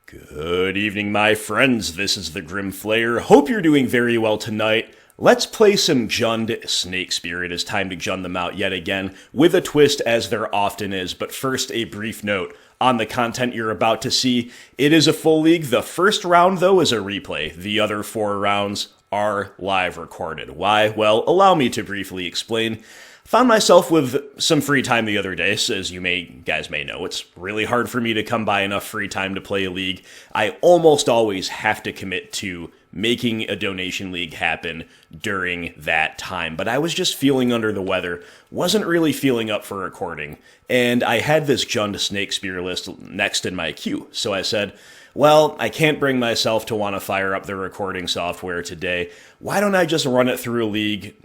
Good evening, my friends. This is the Grim Flayer. Hope you're doing very well tonight. Let's play some Jund Snakespear. It is time to Jund them out yet again, with a twist as there often is. But first, a brief note on the content you're about to see. It is a full league. The first round, though, is a replay. The other 4 rounds are live recorded. Why? Well, allow me to briefly explain. Found myself with some free time the other day, so as you guys may know, it's really hard for me to come by enough free time to play a league. I almost always have to commit to making a donation league happen during that time, but I was just feeling under the weather, wasn't really feeling up for recording, and I had this Jund Snakespear list next in my queue, so I said, well, I can't bring myself to want to fire up the recording software today. Why don't I just run it through a league,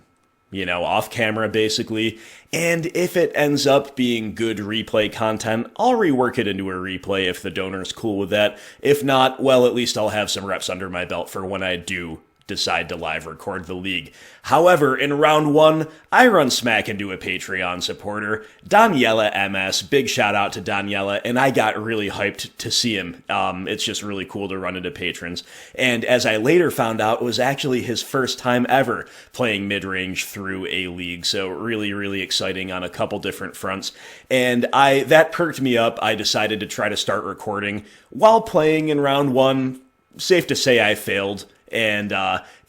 off camera basically, and if it ends up being good replay content, I'll rework it into a replay if the donor's cool with that. If not, well, at least I'll have some reps under my belt for when I do decide to live record the league. However, in round 1, I run smack into a Patreon supporter, Daniela MS. Big shout out to Daniela, and I got really hyped to see him. It's just really cool to run into patrons. And as I later found out, it was actually his first time ever playing mid-range through a league. So really, really exciting on a couple different fronts. And that perked me up. I decided to try to start recording while playing in round 1. Safe to say I failed. And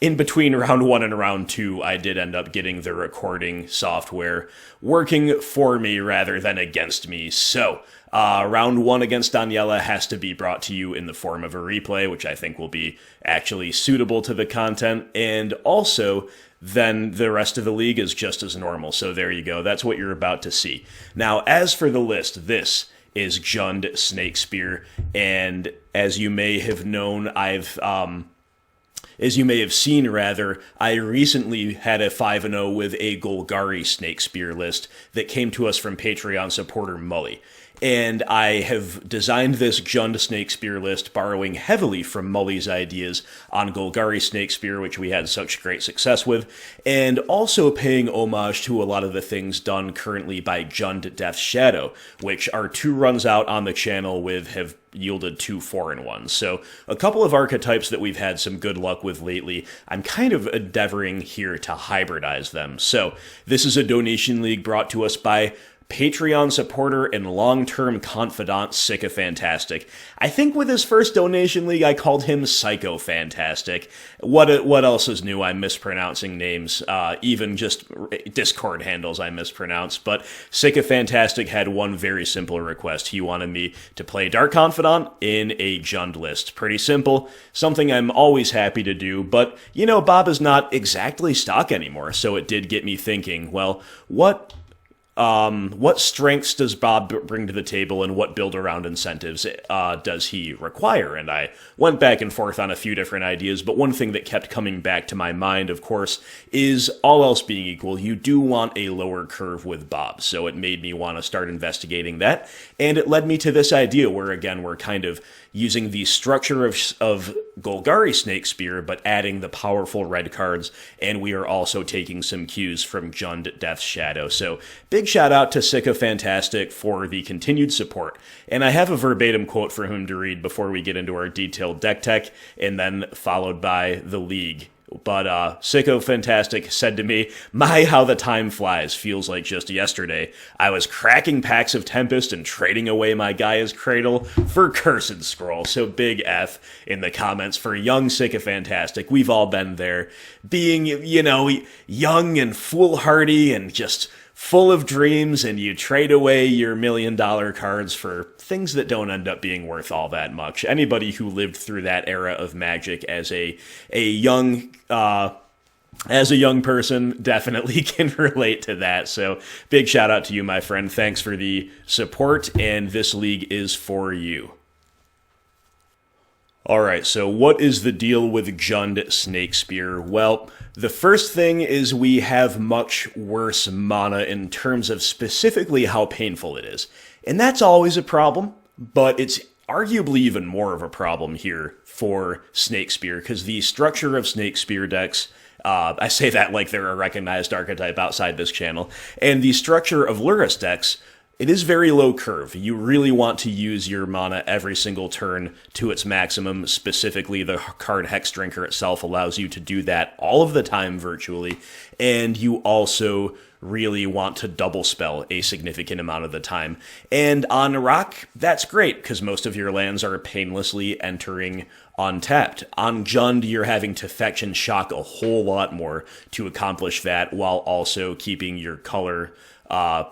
in between round 1 and round 2, I did end up getting the recording software working for me rather than against me. So round 1 against Daniela has to be brought to you in the form of a replay, which I think will be actually suitable to the content. And also, then the rest of the league is just as normal. So there you go. That's what you're about to see. Now, as for the list, this is Jund Snakespear. And as you may have known, As you may have seen, I recently had a 5-0 with a Golgari Snakespear list that came to us from Patreon supporter Mully. And I have designed this Jund Snakespear list borrowing heavily from Mully's ideas on Golgari Snakespear, which we had such great success with, and also paying homage to a lot of the things done currently by Rakdos Shadow, which are 2 runs out on the channel have yielded 2 4-in-1s. So a couple of archetypes that we've had some good luck with lately, I'm kind of endeavoring here to hybridize them. So this is a donation league brought to us by Patreon supporter and long-term confidant Sycophantastic. I think with his first donation league, I called him Psycho-Fantastic. What else is new? I'm mispronouncing names. Even just Discord handles I mispronounce. But Sycophantastic had one very simple request. He wanted me to play Dark Confidant in a Jund list. Pretty simple. Something I'm always happy to do. But, Bob is not exactly stock anymore. So it did get me thinking, well, what strengths does Bob bring to the table and what build-around incentives does he require? And I went back and forth on a few different ideas, but one thing that kept coming back to my mind, of course, is all else being equal, you do want a lower curve with Bob. So it made me want to start investigating that, and it led me to this idea where, again, we're kind of using the structure of Golgari Snakespear, but adding the powerful red cards, and we are also taking some cues from Rakdos Shadow. So big shout out to Sycophantastic for the continued support. And I have a verbatim quote for him to read before we get into our detailed deck tech, and then followed by the league. But Sycophantastic said to me, "My, how the time flies. Feels like just yesterday. I was cracking packs of Tempest and trading away my Gaia's Cradle for Cursed Scroll." So big F in the comments for young Sycophantastic. We've all been there. Being, young and foolhardy and just full of dreams, and you trade away your $1 million cards for things that don't end up being worth all that much. Anybody who lived through that era of Magic as a young person definitely can relate to that. So big shout out to you, my friend. Thanks for the support, and this league is for you. Alright, so what is the deal with Jund Snakespear? Well, the first thing is we have much worse mana in terms of specifically how painful it is. And that's always a problem, but it's arguably even more of a problem here for Snakespear, because the structure of Snakespear decks, I say that like they're a recognized archetype outside this channel, and the structure of Lurrus decks It is very low curve. You really want to use your mana every single turn to its maximum. Specifically, the card Hexdrinker itself allows you to do that all of the time virtually, and you also really want to double spell a significant amount of the time. And on Rock, that's great, because most of your lands are painlessly entering untapped. On Jund, you're having to fetch and shock a whole lot more to accomplish that, while also keeping your color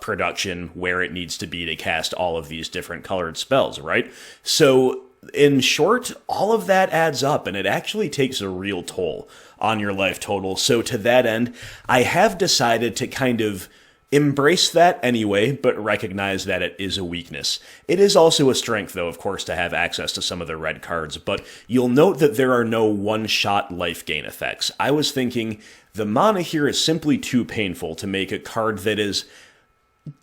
production where it needs to be to cast all of these different colored spells, right? So, in short, all of that adds up, and it actually takes a real toll on your life total. So to that end, I have decided to kind of embrace that anyway, but recognize that it is a weakness. It is also a strength, though, of course, to have access to some of the red cards, but you'll note that there are no one-shot life gain effects. I was thinking the mana here is simply too painful to make a card that is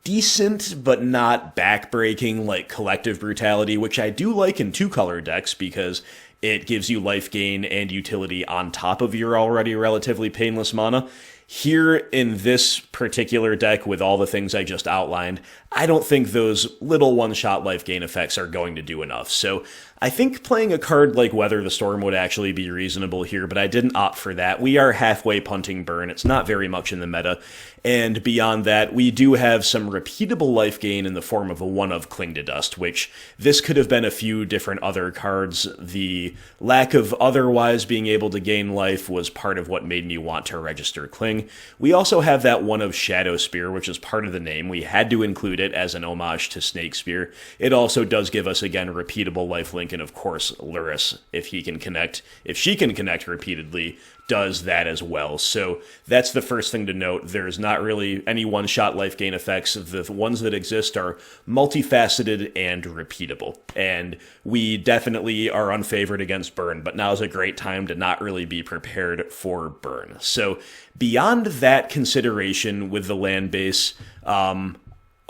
decent but not backbreaking like Collective Brutality, which I do like in two-color decks because it gives you life gain and utility on top of your already relatively painless mana. Here in this particular deck, with all the things I just outlined, I don't think those little one-shot life gain effects are going to do enough. So I think playing a card like Weather the Storm would actually be reasonable here, but I didn't opt for that. We are halfway punting burn. It's not very much in the meta. And beyond that, we do have some repeatable life gain in the form of a 1-of Cling to Dust, which this could have been a few different other cards. The lack of otherwise being able to gain life was part of what made me want to register Cling. We also have that 1-of Shadowspear, which is part of the name. We had to include it as an homage to Snakespear. It also does give us, again, repeatable lifelink, and of course, Lurrus, if she can connect repeatedly, does that as well. So that's the first thing to note. There's not really any one-shot life gain effects. The ones that exist are multifaceted and repeatable. And we definitely are unfavored against burn, but now is a great time to not really be prepared for burn. So beyond that consideration with the land base,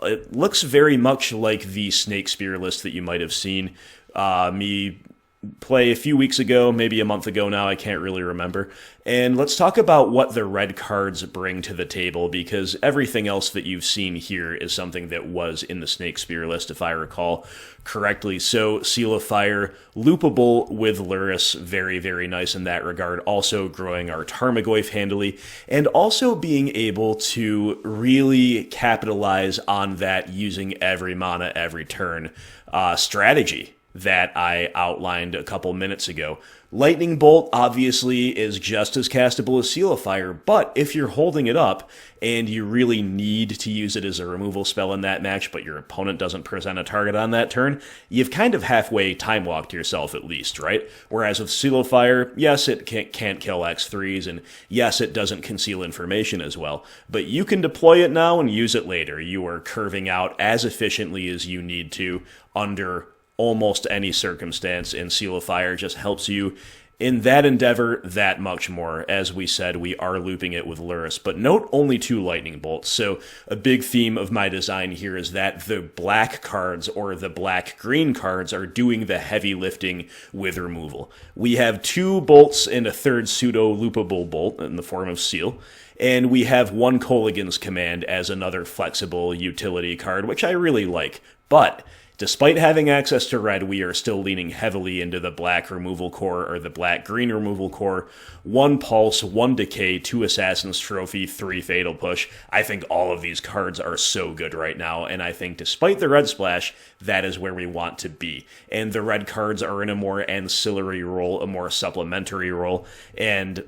it looks very much like the Snakespear list that you might have seen me play a few weeks ago, maybe a month ago now, I can't really remember. And let's talk about what the red cards bring to the table, because everything else that you've seen here is something that was in the Snakespear list, if I recall correctly. So, Seal of Fire, loopable with Lurrus, very, very nice in that regard. Also growing our Tarmogoyf handily, and also being able to really capitalize on that using every mana every turn strategy that I outlined a couple minutes ago. Lightning Bolt obviously is just as castable as Seal of Fire, but if you're holding it up and you really need to use it as a removal spell in that match, but your opponent doesn't present a target on that turn, you've kind of halfway time-walked yourself at least, right? Whereas with Seal of Fire, yes, it can't kill X3s, and yes, it doesn't conceal information as well, but you can deploy it now and use it later. You are curving out as efficiently as you need to under almost any circumstance, and Seal of Fire just helps you in that endeavor that much more. As we said, we are looping it with Lurrus, but note only 2 lightning bolts. So a big theme of my design here is that the black cards or the black-green cards are doing the heavy lifting with removal. We have 2 bolts and a third pseudo-loopable bolt in the form of Seal, and we have 1 Kolaghan's Command as another flexible utility card, which I really like. But despite having access to red, we are still leaning heavily into the black removal core or the black-green removal core. 1 Pulse, 1 Decay, 2 Assassin's Trophy, 3 Fatal Push. I think all of these cards are so good right now, and I think despite the red splash, that is where we want to be. And the red cards are in a more ancillary role, a more supplementary role, and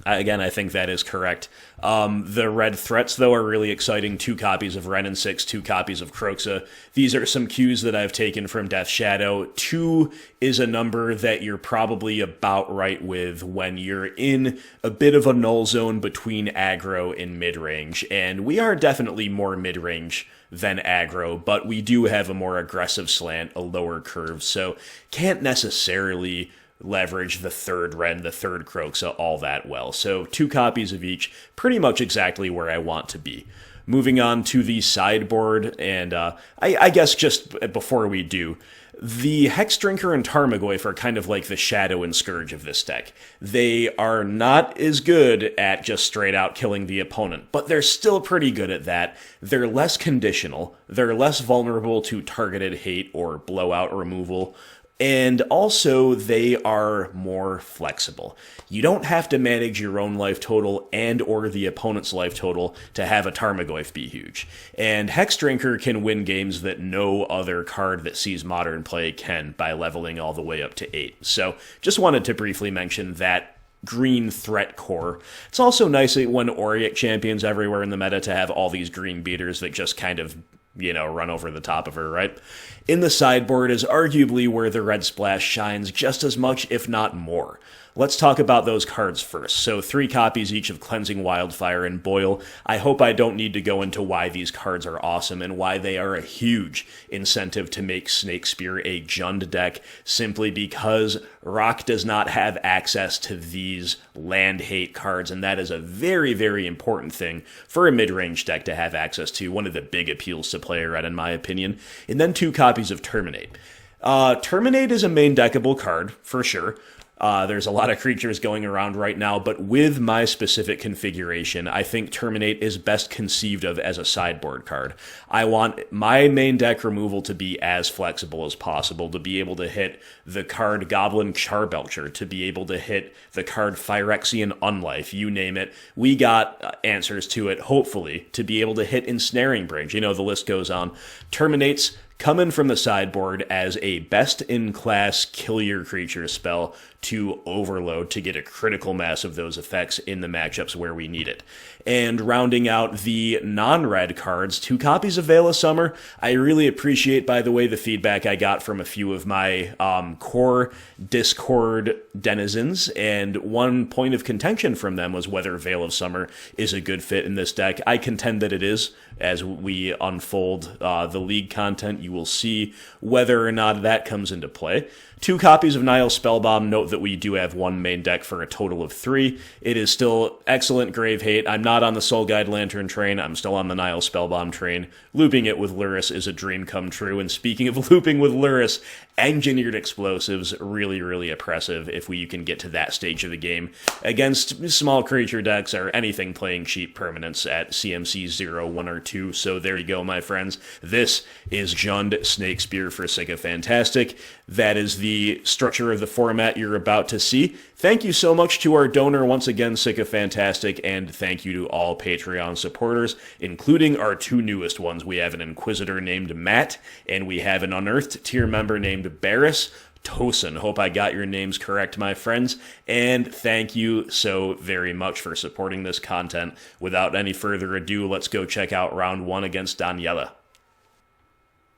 again, I think that is correct. The red threats, though, are really exciting. 2 copies of Wrenn and Six, 2 copies of Kroxa. These are some cues that I've taken from Death Shadow. 2 is a number that you're probably about right with when you're in a bit of a null zone between aggro and mid-range. And we are definitely more mid-range than aggro, but we do have a more aggressive slant, a lower curve, so can't necessarily leverage the third Wrenn, the third Kroxa all that well. So 2 copies of each, pretty much exactly where I want to be. Moving on to the sideboard, and I guess just before we do, The Hexdrinker and Tarmogoyf are kind of like the Shadow and Scourge of this deck. They are not as good at just straight out killing the opponent, but they're still pretty good at that. They're less conditional, they're less vulnerable to targeted hate or blowout removal, and also they are more flexible. You don't have to manage your own life total and or the opponent's life total to have a Tarmogoyf be huge. And Hexdrinker can win games that no other card that sees modern play can by leveling all the way up to 8. So just wanted to briefly mention that green threat core. It's also nice when Auric champions everywhere in the meta to have all these green beaters that just kind of, run over the top of her, right? In the sideboard is arguably where the red splash shines just as much, if not more. Let's talk about those cards first. So 3 copies each of Cleansing Wildfire and Boil. I hope I don't need to go into why these cards are awesome and why they are a huge incentive to make Snakespear a Jund deck, simply because Rock does not have access to these land hate cards, and that is a very, very important thing for a mid-range deck to have access to. One of the big appeals to Player Red, in my opinion. And then 2 copies of Terminate. Terminate is a main deckable card, for sure. There's a lot of creatures going around right now, but with my specific configuration, I think Terminate is best conceived of as a sideboard card. I want my main deck removal to be as flexible as possible, to be able to hit the card Goblin Charbelcher, to be able to hit the card Phyrexian Unlife, you name it. We got answers to it, hopefully, to be able to hit Ensnaring Branch. The list goes on. Terminates coming from the sideboard as a best-in-class kill your creature spell to overload to get a critical mass of those effects in the matchups where we need it. And rounding out the non-red cards, 2 copies of Veil of Summer. I really appreciate, by the way, the feedback I got from a few of my core Discord denizens, and one point of contention from them was whether Veil of Summer is a good fit in this deck. I contend that it is. As we unfold the League content, you will see whether or not that comes into play. 2 copies of Nihil Spellbomb. Note that we do have 1 main deck for a total of 3. It is still excellent Grave Hate. I'm not on the Soul Guide Lantern train. I'm still on the Nihil Spellbomb train. Looping it with Lurrus is a dream come true. And speaking of looping with Lurrus, Engineered Explosives, really, really oppressive if you can get to that stage of the game against small creature decks or anything playing cheap permanents at CMC 0, 1, or 2. So there you go, my friends. This is Jund Snakespear for Sycophantastic. That is the structure of the format you're about to see. Thank you so much to our donor once again, Sycophantastic, and thank you to all Patreon supporters, including our 2 newest ones. We have an Inquisitor named Matt, and we have an Unearthed tier member named Boros Taxes. Hope I got your names correct, my friends, and thank you so very much for supporting this content. Without any further ado, let's go check out round 1 against Daniela.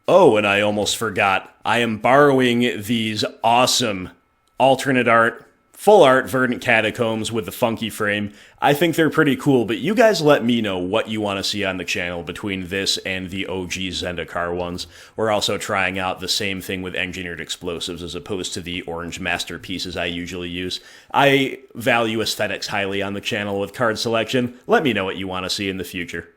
Oh, and I almost forgot. I am borrowing these awesome alternate art, full art Verdant Catacombs with the funky frame. I think they're pretty cool, but you guys let me know what you want to see on the channel between this and the OG Zendikar ones. We're also trying out the same thing with Engineered Explosives as opposed to the orange masterpieces I usually use. I value aesthetics highly on the channel with card selection. Let me know what you want to see in the future.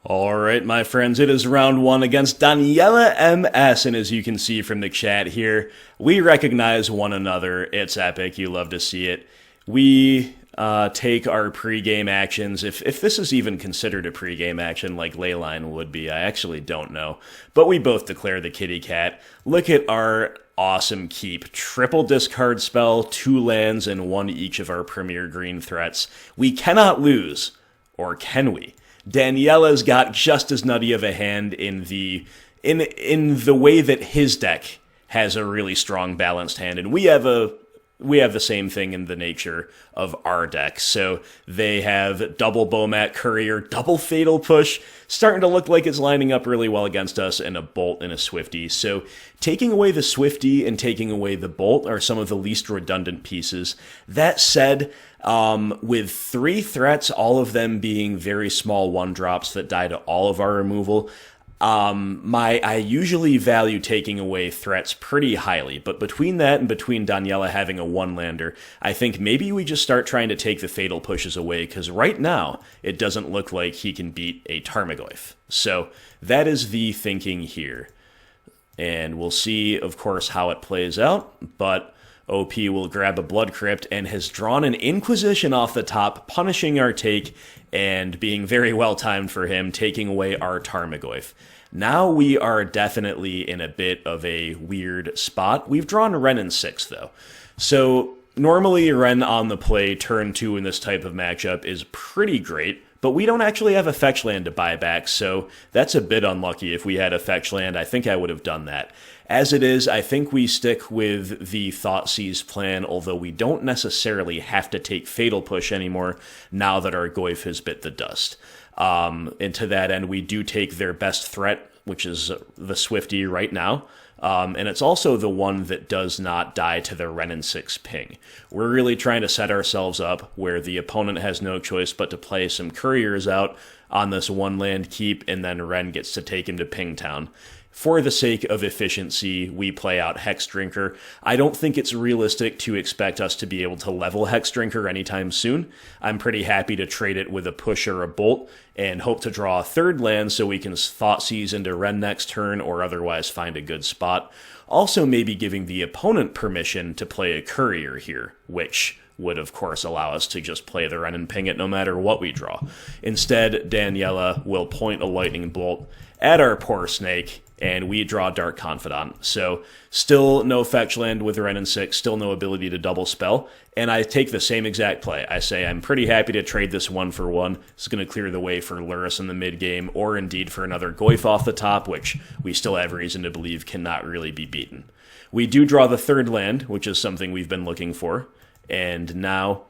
Alright, my friends, it is round 1 against Daniela MS, and as you can see from the chat here, we recognize one another. It's epic. You love to see it. We take our pregame actions, if this is even considered a pregame action like Leyline would be, I actually don't know, but we both declare the kitty cat. Look at our awesome keep. Triple discard spell, 2 lands, and 1 each of our premier green threats. We cannot lose, or can we? Daniela's got just as nutty of a hand in the way that his deck has a really strong balanced hand, and we have the same thing in the nature of our deck. So they have double Bomat Courier, double Fatal Push, starting to look like it's lining up really well against us, and a Bolt and a Swifty. So taking away the Swifty and taking away the Bolt are some of the least redundant pieces. That said, with 3 threats, all of them being very small 1-drops that die to all of our removal, I usually value taking away threats pretty highly, but between that and between Daniela having a 1-lander, I think maybe we just start trying to take the Fatal Pushes away, because right now, it doesn't look like he can beat a Tarmogoyf. So, that is the thinking here. And we'll see, of course, how it plays out, but OP will grab a Blood Crypt and has drawn an Inquisition off the top, punishing our take and being very well timed for him, taking away our Tarmogoyf. Now we are definitely in a bit of a weird spot. We've drawn Wrenn and Six, though. So normally Wrenn on the play, turn 2 in this type of matchup is pretty great, but we don't actually have a fetch land to buy back, so that's a bit unlucky. If we had a fetch land, I think I would have done that. As it is, I think we stick with the Thoughtseize plan, although we don't necessarily have to take Fatal Push anymore now that our Goyf has bit the dust. And to that end, we do take their best threat, which is the Swifty right now. And it's also the one that does not die to the Wrenn and Six ping. We're really trying to set ourselves up where the opponent has no choice but to play some couriers out on this one land keep, and then Wrenn gets to take him to Ping Town. For the sake of efficiency, we play out Hexdrinker. I don't think it's realistic to expect us to be able to level Hexdrinker anytime soon. I'm pretty happy to trade it with a push or a bolt and hope to draw a third land so we can Thoughtseize into Wrenn next turn or otherwise find a good spot. Also maybe giving the opponent permission to play a courier here, which would of course allow us to just play the Wrenn and ping it no matter what we draw. Instead, Daniela will point a lightning bolt at our poor snake, and we draw Dark Confidant. So still no fetch land with Wrenn and Six, still no ability to double spell, and I take the same exact play. I say I'm pretty happy to trade this 1-for-1. It's going to clear the way for Lurrus in the mid-game, or indeed for another Goyf off the top, which we still have reason to believe cannot really be beaten. We do draw the third land, which is something we've been looking for, and now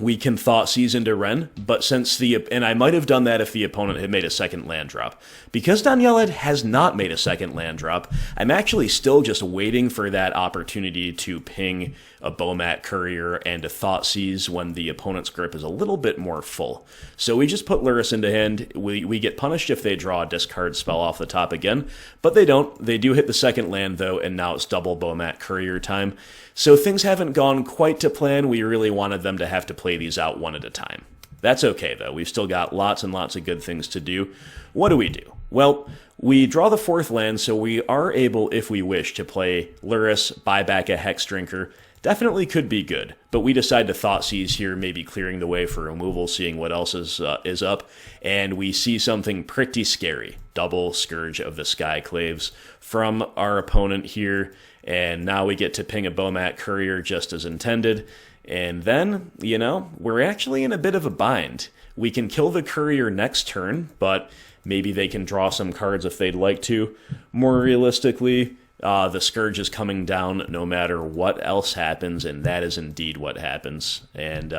we can Thoughtseize into Wrenn, but and I might have done that if the opponent had made a second land drop. Because Daniela has not made a second land drop, I'm actually still just waiting for that opportunity to ping a Bomat Courier and a Thoughtseize when the opponent's grip is a little bit more full. So we just put Lurrus into hand. We get punished if they draw a discard spell off the top again, but they don't. They do hit the second land, though, and now it's double Bomat Courier time. So things haven't gone quite to plan. We really wanted them to have to play these out one at a time. That's okay, though. We've still got lots and lots of good things to do. What do? Well, we draw the fourth land, so we are able, if we wish, to play Lurrus, buy back a Hexdrinker. Definitely could be good, but we decide to Thoughtseize here, maybe clearing the way for removal, seeing what else is up, and we see something pretty scary. Double Scourge of the Skyclaves from our opponent here, and now we get to ping a Bomat Courier just as intended, and then, we're actually in a bit of a bind. We can kill the Courier next turn, but maybe they can draw some cards if they'd like to. More realistically, the Scourge is coming down no matter what else happens, and that is indeed what happens. And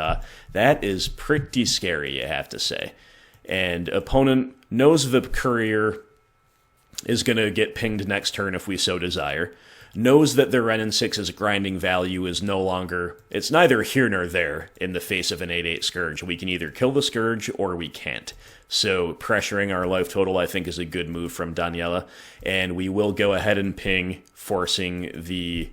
that is pretty scary, you have to say. And opponent knows the Courier is going to get pinged next turn if we so desire. Knows that the Wrenn and Six's grinding value is no longer, it's neither here nor there in the face of an 8/8 Scourge. We can either kill the Scourge or we can't. So pressuring our life total, I think, is a good move from Daniela. And we will go ahead and ping, forcing the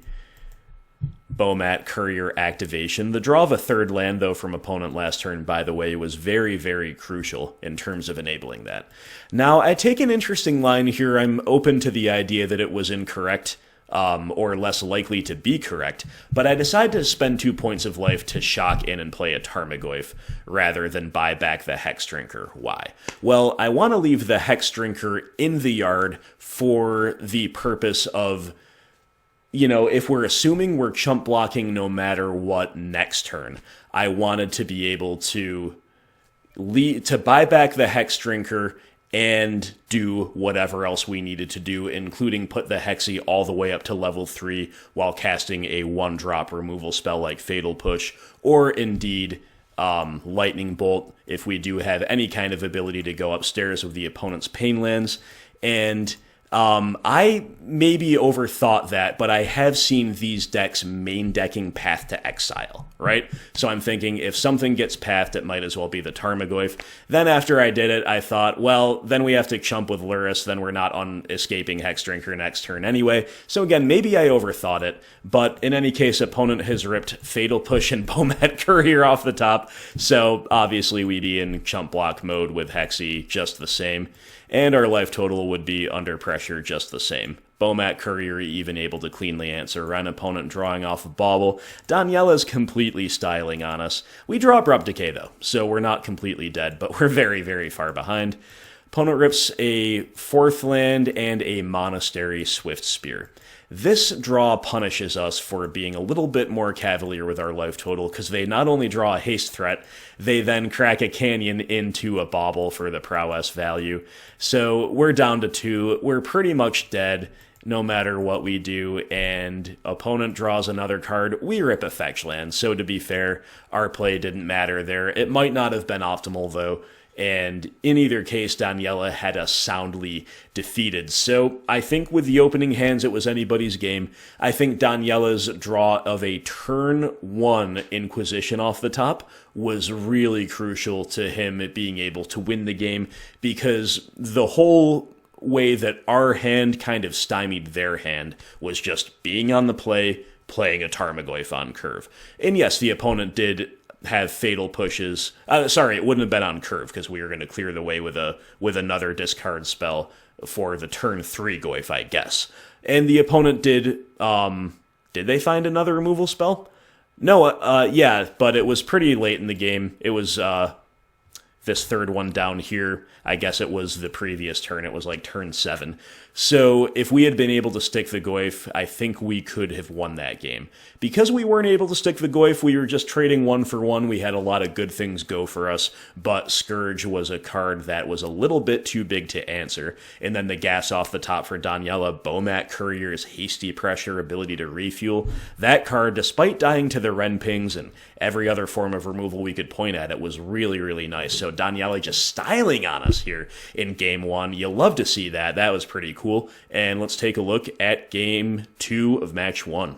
Bomat Courier activation. The draw of a third land, though, from opponent last turn, by the way, was very, very crucial in terms of enabling that. Now, I take an interesting line here. I'm open to the idea that it was incorrect, or less likely to be correct, but I decided to spend 2 points of life to shock in and play a Tarmogoyf rather than buy back the Hexdrinker. Why? Well, I want to leave the Hexdrinker in the yard for the purpose of, if we're assuming we're chump blocking no matter what next turn, I wanted to be able to buy back the Hexdrinker and do whatever else we needed to do, including put the Hexy all the way up to level 3 while casting a 1-drop removal spell like Fatal Push, or indeed Lightning Bolt if we do have any kind of ability to go upstairs with the opponent's Pain Lands. And I maybe overthought that, but I have seen these decks main decking Path to Exile, right? So I'm thinking if something gets pathed, it might as well be the Tarmogoyf. Then after I did it, I thought, well, then we have to chump with Lurrus, then we're not on escaping Hexdrinker next turn anyway. So again, maybe I overthought it, but in any case, opponent has ripped Fatal Push and Bomat Courier off the top, so obviously we'd be in chump block mode with Hexy just the same. And our life total would be under pressure just the same. Bomat Courier even able to cleanly answer Wrenn, opponent drawing off of Bauble. Daniela's completely styling on us. We draw Abrupt Decay though, so we're not completely dead, but we're very, very far behind. Opponent rips a 4th land and a Monastery Swiftspear. This draw punishes us for being a little bit more cavalier with our life total, because they not only draw a haste threat, they then crack a canyon into a Bauble for the prowess value. So we're down to 2. We're pretty much dead no matter what we do, and opponent draws another card. We rip a fetch land, so to be fair, our play didn't matter there. It might not have been optimal, though, and in either case, Daniela had us soundly defeated. So I think with the opening hands, it was anybody's game. I think Daniela's draw of a turn 1 Inquisition off the top was really crucial to him being able to win the game, because the whole way that our hand kind of stymied their hand was just being on the play, playing a Tarmogoyf on curve. And yes, the opponent did have fatal pushes. Sorry, it wouldn't have been on curve, because we were going to clear the way with another discard spell for the turn 3 Goyf, I guess. And the opponent did they find another removal spell? No, yeah, but it was pretty late in the game. It was this third one down here. I guess it was the previous turn. It was like turn 7. So if we had been able to stick the Goyf, I think we could have won that game. Because we weren't able to stick the Goyf, we were just trading 1 for 1. We had a lot of good things go for us, but Scourge was a card that was a little bit too big to answer. And then the gas off the top for Daniela, Bomat Courier's hasty pressure, ability to refuel. That card, despite dying to the Wrenn pings and every other form of removal we could point at, it was really, really nice. So Daniela just styling on us here in game 1. You love to see that. That was pretty cool. And let's take a look at game 2 of match 1.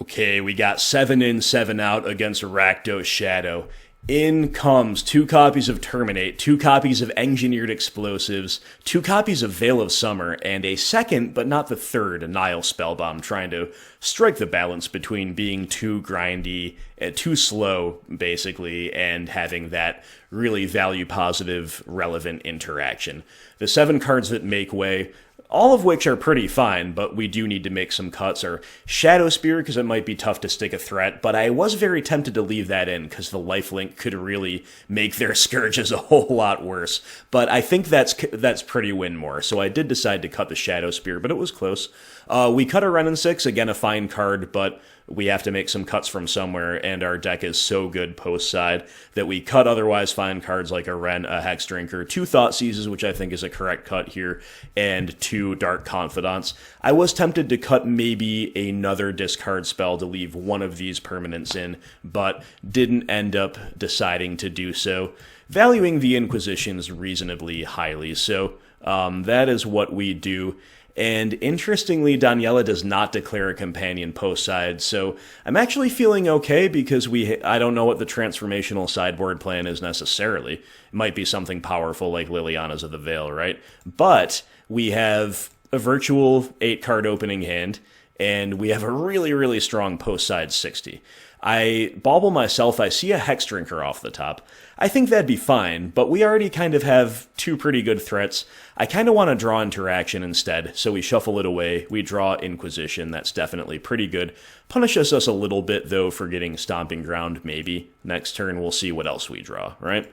Okay, we got 7 in, 7 out against Rakdos Shadow. In comes 2 copies of Terminate, 2 copies of Engineered Explosives, 2 copies of Veil of Summer, and a second, but not the third, Nihil Spellbomb, trying to strike the balance between being too grindy, too slow, basically, and having that really value-positive, relevant interaction. The 7 cards that make way, all of which are pretty fine, but we do need to make some cuts, are Shadowspear, because it might be tough to stick a threat, but I was very tempted to leave that in, because the lifelink could really make their Scourges a whole lot worse. But I think that's pretty win more, so I did decide to cut the Shadowspear, but it was close. We cut a Wrenn and Six, again a fine card, but we have to make some cuts from somewhere, and our deck is so good post-side that we cut otherwise fine cards like a Wrenn, a Hexdrinker, 2 Thoughtseizes, which I think is a correct cut here, and 2 Dark Confidants. I was tempted to cut maybe another discard spell to leave one of these permanents in, but didn't end up deciding to do so, valuing the Inquisitions reasonably highly. So that is what we do. And interestingly, Daniela does not declare a companion post-side, so I'm actually feeling okay, because I don't know what the transformational sideboard plan is necessarily. It might be something powerful like Liliana's of the Veil, right? But we have a virtual 8-card opening hand, and we have a really, really strong post-side 60. I bauble myself, I see a Hexdrinker off the top. I think that'd be fine, but we already kind of have 2 pretty good threats. I kind of want to draw interaction instead, so we shuffle it away. We draw Inquisition, that's definitely pretty good. Punishes us a little bit, though, for getting Stomping Ground, maybe. Next turn, we'll see what else we draw, right?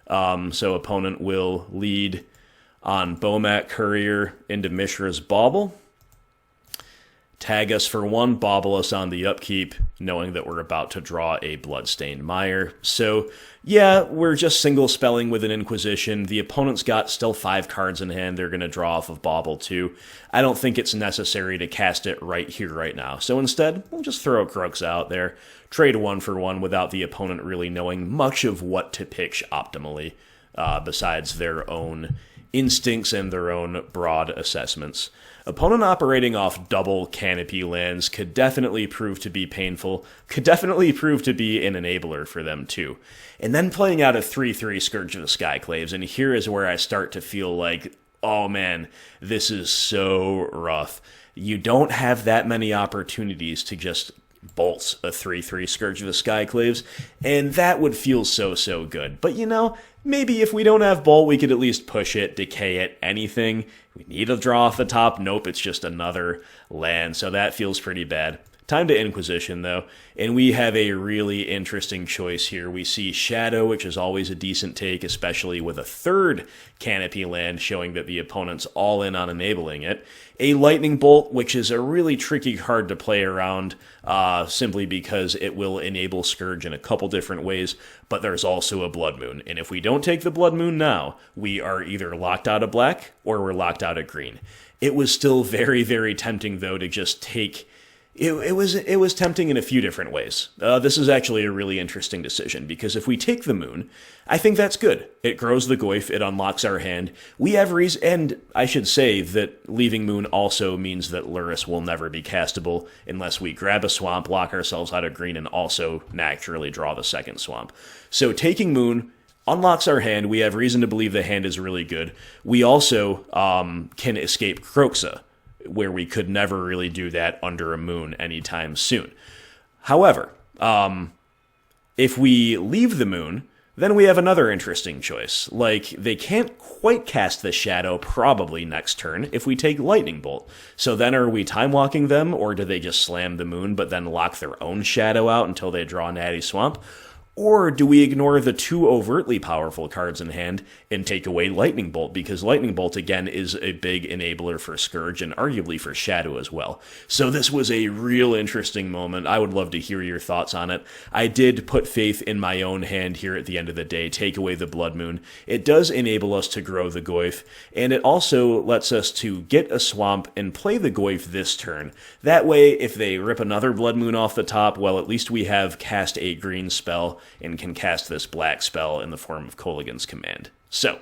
So opponent will lead on Bomat Courier into Mishra's Bauble. Tag us for 1, bauble us on the upkeep, knowing that we're about to draw a Bloodstained Mire. So, yeah, we're just single spelling with an Inquisition. The opponent's got still 5 cards in hand they're going to draw off of Bauble too. I don't think it's necessary to cast it right here, right now. So instead, we'll just throw a Kroxa out there, trade 1 for 1 without the opponent really knowing much of what to pitch optimally, besides their own instincts and their own broad assessments. Opponent operating off double canopy lands could definitely prove to be painful, could definitely prove to be an enabler for them too. And then playing out a 3/3 Scourge of the Skyclaves, and here is where I start to feel like, oh man, this is so rough. You don't have that many opportunities to just bolts a 3/3 Scourge of the Skyclaves, and that would feel so good. But maybe if we don't have Bolt, we could at least push it, decay it, anything. We need a draw off the top. Nope, it's just another land, so that feels pretty bad. Time to Inquisition, though, and we have a really interesting choice here. We see Shadow, which is always a decent take, especially with a third Canopy land, showing that the opponent's all in on enabling it. A Lightning Bolt, which is a really tricky card to play around, simply because it will enable Scourge in a couple different ways, but there's also a Blood Moon, and if we don't take the Blood Moon now, we are either locked out of black, or we're locked out of green. It was still very tempting, though, to just take... It was tempting in a few different ways. This is actually a really interesting decision, because if we take the Moon, I think that's good. It grows the Goyf, it unlocks our hand. We have reason, and I should say that leaving Moon also means that Lurrus will never be castable unless we grab a swamp, lock ourselves out of green, and also naturally draw the second swamp. So taking Moon unlocks our hand. We have reason to believe the hand is really good. We also can escape Kroxa, where we could never really do that under a Moon anytime soon. However, if we leave the Moon, then we have another interesting choice. Like, they can't quite cast the Shadow probably next turn if we take Lightning Bolt. So then are we time walking them, or do they just slam the Moon but then lock their own Shadow out until they draw Natty Swamp? Or do we ignore the two overtly powerful cards in hand and take away Lightning Bolt? Because Lightning Bolt, again, is a big enabler for Scourge and arguably for Shadow as well. So this was a real interesting moment. I would love to hear your thoughts on it. I did put faith in my own hand here at the end of the day, take away the Blood Moon. It does enable us to grow the Goyf, and it also lets us to get a swamp and play the Goyf this turn. That way, if they rip another Blood Moon off the top, well, at least we have cast a green spell and can cast this black spell in the form of Kolaghan's Command. So,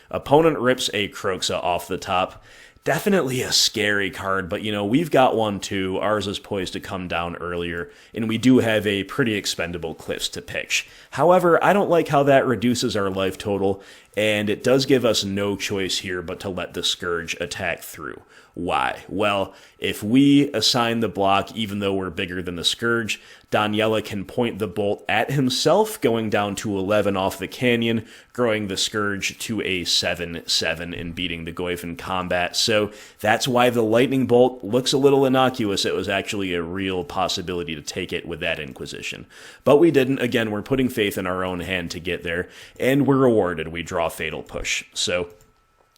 opponent rips a Kroxa off the top. Definitely a scary card, but we've got one too. Ours is poised to come down earlier, and we do have a pretty expendable Cliffs to pitch. However, I don't like how that reduces our life total, and it does give us no choice here but to let the Scourge attack through. Why? Well, if we assign the block, even though we're bigger than the Scourge, Daniela can point the bolt at himself, going down to 11 off the canyon, growing the Scourge to a 7/7 and beating the Goyf in combat. So that's why the Lightning Bolt looks a little innocuous. It was actually a real possibility to take it with that Inquisition. But we didn't. Again, we're putting faith in our own hand to get there, and we're rewarded. We draw Fatal Push. So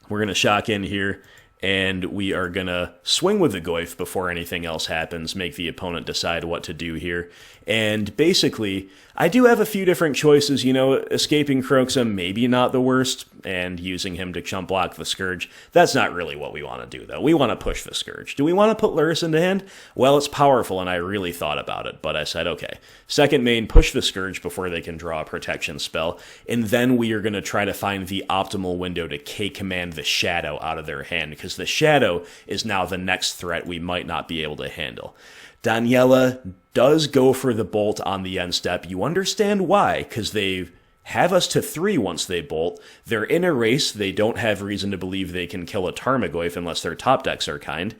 we're going to shock in here, and we are going to swing with the Goyf before anything else happens, make the opponent decide what to do here. And basically, I do have a few different choices. Escaping Kroxa, maybe not the worst, and using him to chump block the Scourge. That's not really what we want to do, though. We want to push the Scourge. Do we want to put Lurrus into hand? Well, it's powerful, and I really thought about it, but I said, okay. Second main, push the Scourge before they can draw a protection spell, and then we are going to try to find the optimal window to K-command the Shadow out of their hand, because the Shadow is now the next threat we might not be able to handle. Daniela does go for the bolt on the end step. You understand why, because they have us to 3 once they bolt. They're in a race. They don't have reason to believe they can kill a Tarmogoyf unless their top decks are kind.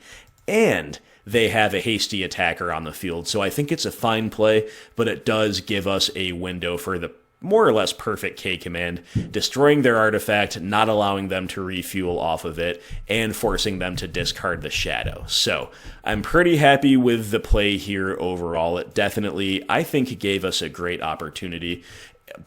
And they have a hasty attacker on the field. So I think it's a fine play, but it does give us a window for the more or less perfect K-command, destroying their artifact, not allowing them to refuel off of it, and forcing them to discard the Shadow. So I'm pretty happy with the play here overall. It definitely, I think, gave us a great opportunity,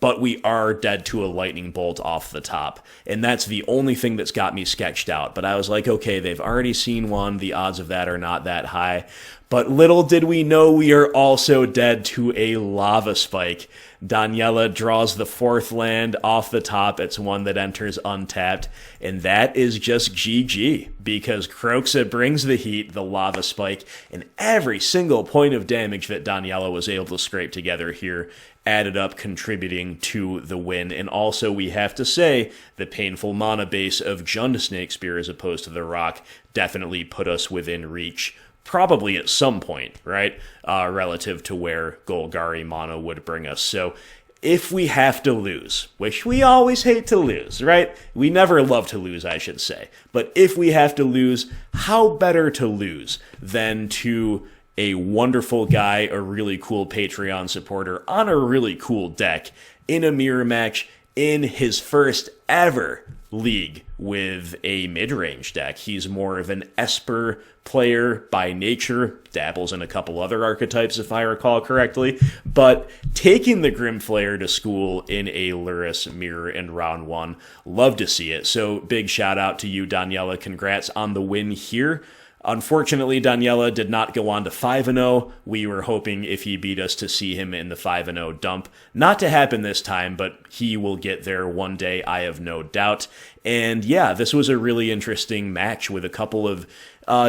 but we are dead to a Lightning Bolt off the top, and that's the only thing that's got me sketched out. But I was like, okay, they've already seen one, the odds of that are not that high. But little did we know we are also dead to a Lava Spike. Daniela draws the 4th land off the top. It's one that enters untapped, and that is just GG, because Kroxa brings the heat, the Lava Spike, and every single point of damage that Daniela was able to scrape together here added up, contributing to the win. And also, we have to say, the painful mana base of Jund Snakespear as opposed to the Rock definitely put us within reach, probably at some point, right, relative to where Golgari mana would bring us. So if we have to lose, which we always hate to lose, right? We never love to lose, I should say. But if we have to lose, how better to lose than to a wonderful guy, a really cool Patreon supporter on a really cool deck in a mirror match in his first ever league with a mid-range deck. He's more of an Esper player by nature, dabbles in a couple other archetypes if I recall correctly, but taking the Grimflayer to school in a Lurrus mirror in round 1, love to see it. So big shout out to you, Daniela. Congrats on the win here. Unfortunately, Daniela did not go on to 5-0. We were hoping if he beat us to see him in the 5-0 dump. Not to happen this time, but he will get there one day, I have no doubt. And yeah, this was a really interesting match with a couple of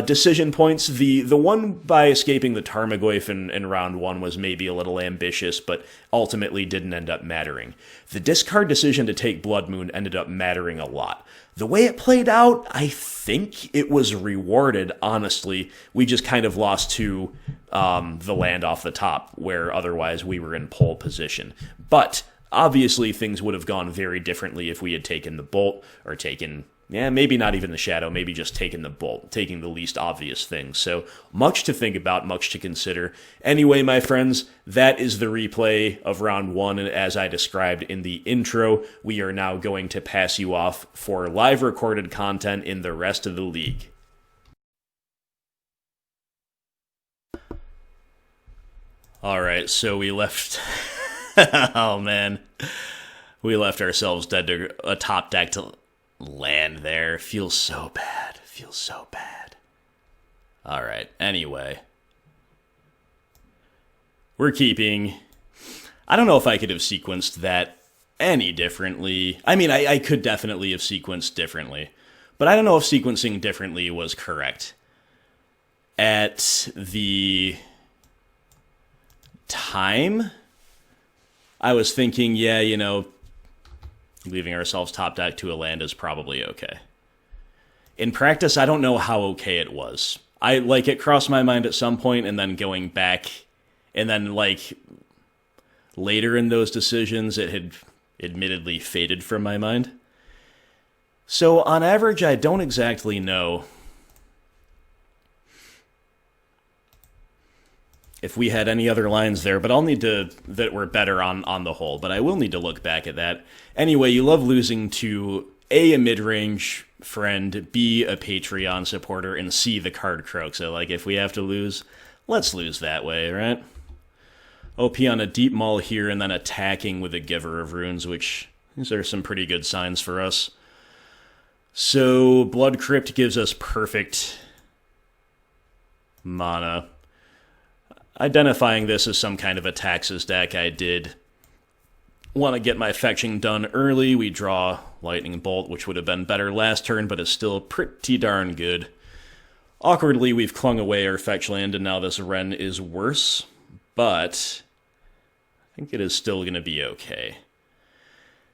decision points. The one by escaping the Tarmogoyf in round 1 was maybe a little ambitious, but ultimately didn't end up mattering. The discard decision to take Blood Moon ended up mattering a lot. The way it played out, I think it was rewarded, honestly. We just kind of lost to the land off the top, where otherwise we were in pole position. But obviously things would have gone very differently if we had taken the Bolt, or taken, maybe not even the Shadow, maybe just taken the Bolt, taking the least obvious thing. So much to think about, much to consider. Anyway, my friends, that is the replay of round 1, and as I described in the intro, we are now going to pass you off for live recorded content in the rest of the league. Alright, so we left... oh man. We left ourselves dead to a top deck to land there. Feels so bad. Feels so bad. Alright, anyway. We're keeping... I don't know if I could have sequenced that any differently. I mean, I could definitely have sequenced differently. But I don't know if sequencing differently was correct. At the time, I was thinking, leaving ourselves top deck to a land is probably okay. In practice, I don't know how okay it was. It crossed my mind at some point, and then going back, and then, later in those decisions, it had admittedly faded from my mind. So, on average, I don't exactly know if we had any other lines there, but I'll need to, that were better on the whole, but I will need to look back at that. Anyway, you love losing to A, mid-range friend, B, a Patreon supporter, and C, the card Kroxa. If we have to lose, let's lose that way, right? OP on a deep maul here, and then attacking with a Giver of Runes, which, these are some pretty good signs for us. So, Blood Crypt gives us perfect mana. Identifying this as some kind of a Taxes deck, I did want to get my fetching done early. We draw Lightning Bolt, which would have been better last turn, but is still pretty darn good. Awkwardly, we've clung away our fetch land, and now this Wrenn is worse, but I think it is still going to be okay.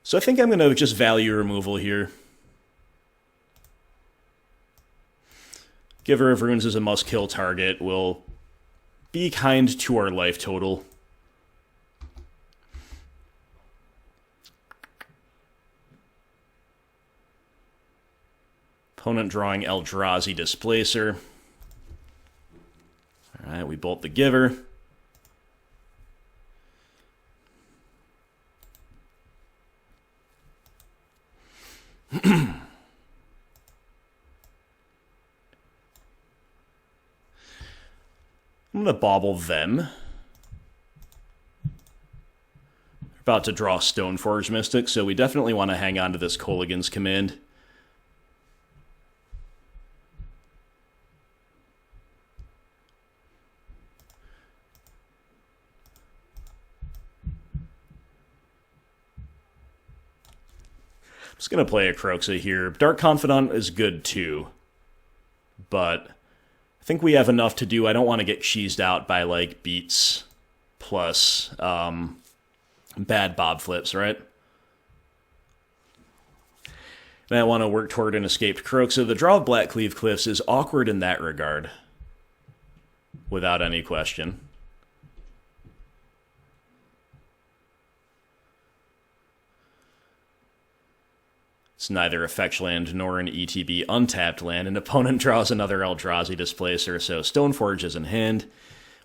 So I think I'm going to just value removal here. Giver of Runes is a must-kill target. We'll be kind to our life total. Opponent drawing Eldrazi Displacer. Alright, we bolt the Giver. I'm going to Bauble them. They're about to draw Stoneforge Mystic, so we definitely want to hang on to this Kolaghan's Command. I'm just going to play a Kroxa here. Dark Confidant is good too, but I think we have enough to do. I don't want to get cheesed out by, beats plus bad bob flips, right? And I want to work toward an escaped Kroxa. The draw of Blackcleave Cliffs is awkward in that regard, without any question. It's neither a fetch land nor an ETB untapped land. An opponent draws another Eldrazi Displacer, so Stoneforge is in hand.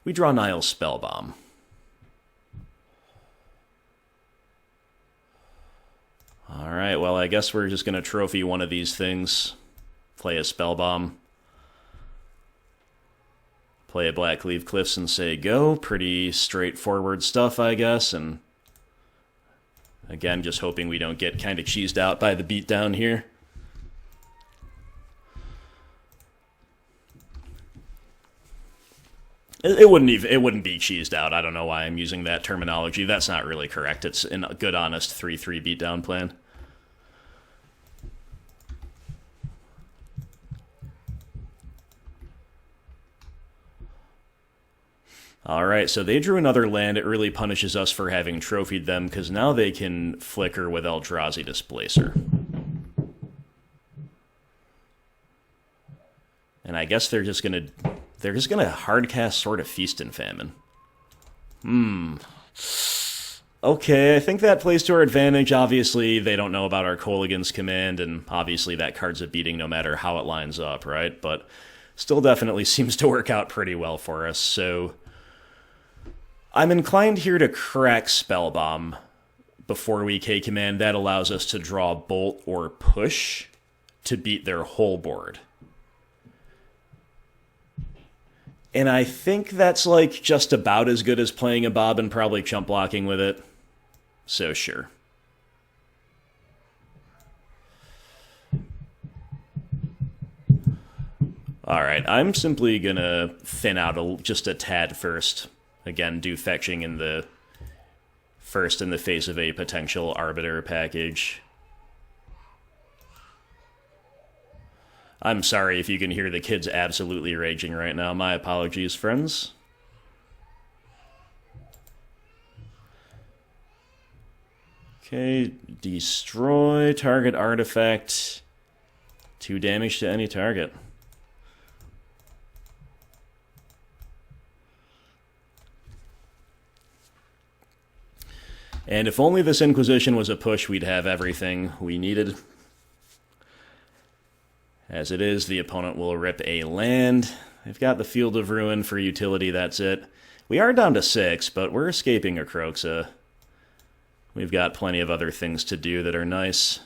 We draw Nihil Spellbomb. Alright, well, I guess we're just going to trophy one of these things. Play a Spellbomb. Play a Blackcleave Cliffs and say go. Pretty straightforward stuff, I guess, and again, just hoping we don't get kind of cheesed out by the beatdown here. It wouldn't be cheesed out. I don't know why I'm using that terminology. That's not really correct. It's a good, honest 3-3 beatdown plan. Alright, so they drew another land. It really punishes us for having trophied them, because now they can flicker with Eldrazi Displacer. And I guess they're just gonna hardcast Sword of Feast and Famine. Okay, I think that plays to our advantage. Obviously, they don't know about our Kolaghan's command, and obviously that card's a beating no matter how it lines up, right? But still definitely seems to work out pretty well for us, so I'm inclined here to crack Spellbomb before we K-command. That allows us to draw Bolt or Push to beat their whole board. And I think that's like just about as good as playing a Bob and probably chump blocking with it. So sure. Alright, I'm simply gonna thin out just a tad first. Again, do fetching in the first in the face of a potential Arbiter package. I'm sorry if you can hear the kids absolutely raging right now. My apologies, friends. Okay, destroy target artifact. 2 damage to any target. And if only this Inquisition was a push, we'd have everything we needed. As it is, the opponent will rip a land. They've got the Field of Ruin for utility, that's it. We are down to 6, but we're escaping a Kroxa. We've got plenty of other things to do that are nice.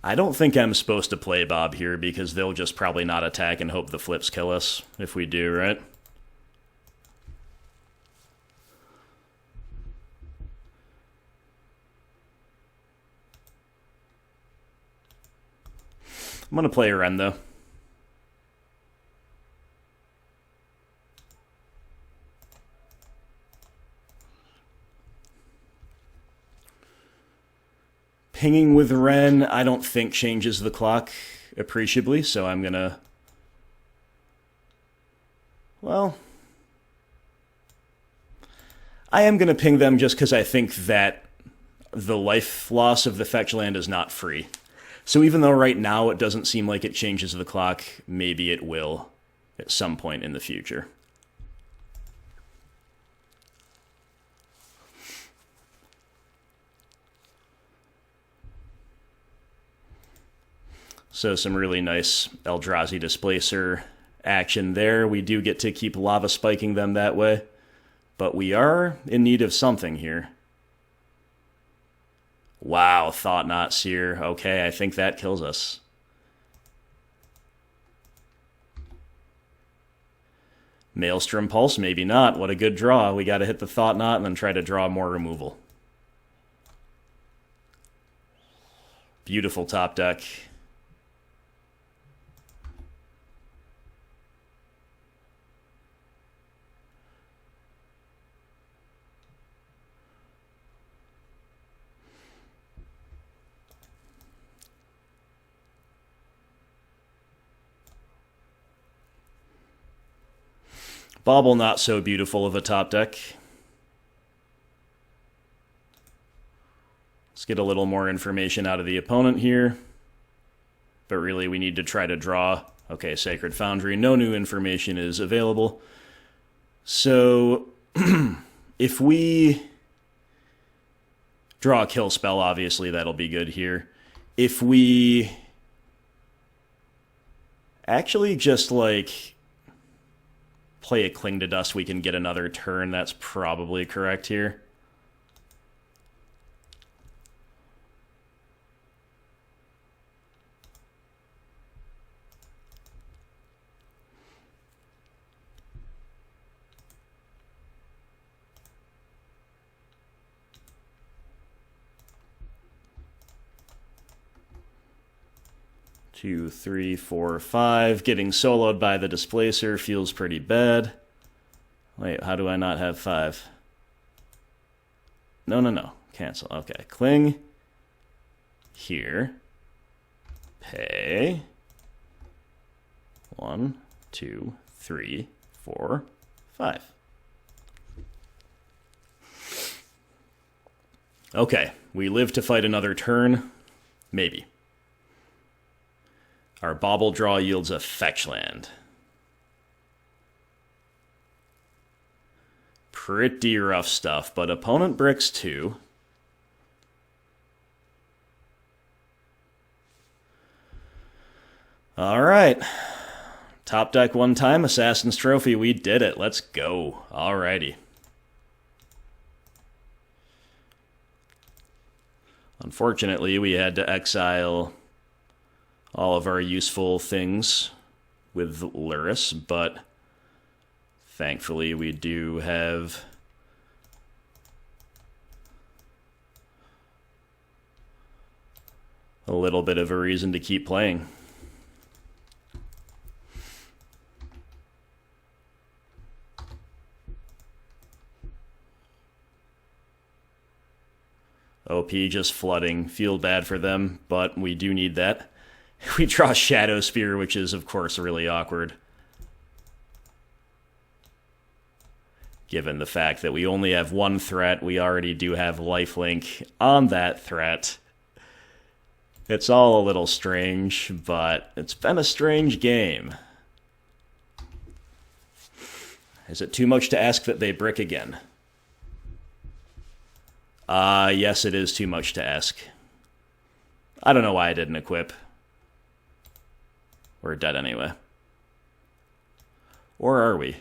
I don't think I'm supposed to play Bob here because they'll just probably not attack and hope the flips kill us if we do, right? I'm going to play Wrenn, though. Pinging with Wrenn, I don't think changes the clock appreciably, so I'm gonna... Well... I am gonna ping them just because I think that the life loss of the fetch land is not free. So even though right now it doesn't seem like it changes the clock, maybe it will at some point in the future. So some really nice Eldrazi Displacer action there. We do get to keep lava spiking them that way, but we are in need of something here. Wow, Thought Knot Seer. Okay, I think that kills us. Maelstrom Pulse, maybe not. What a good draw. We got to hit the Thought Knot and then try to draw more removal. Beautiful top deck. Bauble, not so beautiful of a top deck. Let's get a little more information out of the opponent here. But really, we need to try to draw. Okay, Sacred Foundry. No new information is available. So, if we draw a kill spell, obviously that'll be good here. If we actually just, like, play a Cling to Dust, we can get another turn. That's probably correct here. Two, three, four, five. Getting soloed by the Displacer feels pretty bad. Wait, how do I not have 5? No. Cancel. Okay. Cling. Here. Pay. 1, 2, 3, 4, 5. Okay. We live to fight another turn. Maybe. Our Bauble draw yields a fetch land. Pretty rough stuff, but opponent bricks 2. Alright. Top deck one time, Assassin's Trophy, we did it. Let's go. Alrighty. Unfortunately, we had to exile all of our useful things with Lurrus, but thankfully we do have a little bit of a reason to keep playing. OP just flooding. Feel bad for them, but we do need that. We draw Shadowspear, which is, of course, really awkward. Given the fact that we only have one threat, we already do have lifelink on that threat. It's all a little strange, but it's been a strange game. Is it too much to ask that they brick again? Yes, it is too much to ask. I don't know why I didn't equip. We're dead anyway. Or are we?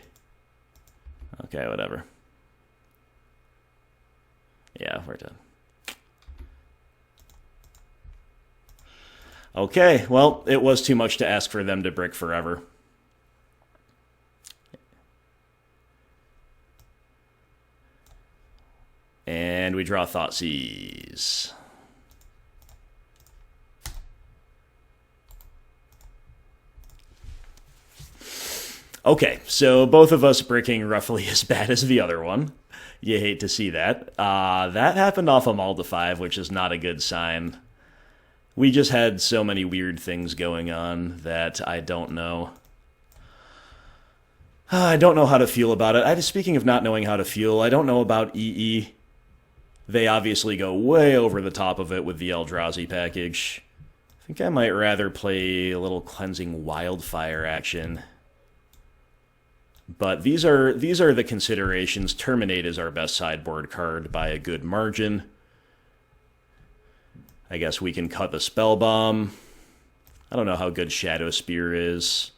Okay, whatever. Yeah, we're dead. Okay, well, it was too much to ask for them to brick forever. And we draw Thoughtseize. Okay, so both of us bricking roughly as bad as the other one. You hate to see that. That happened off a Maul to 5, which is not a good sign. We just had so many weird things going on that I don't know. I don't know how to feel about it. Speaking of not knowing how to feel, I don't know about EE. They obviously go way over the top of it with the Eldrazi package. I think I might rather play a little Cleansing Wildfire action. But these are the considerations. Terminate is our best sideboard card by a good margin. I guess we can cut the Spellbomb. I don't know how good Shadowspear is.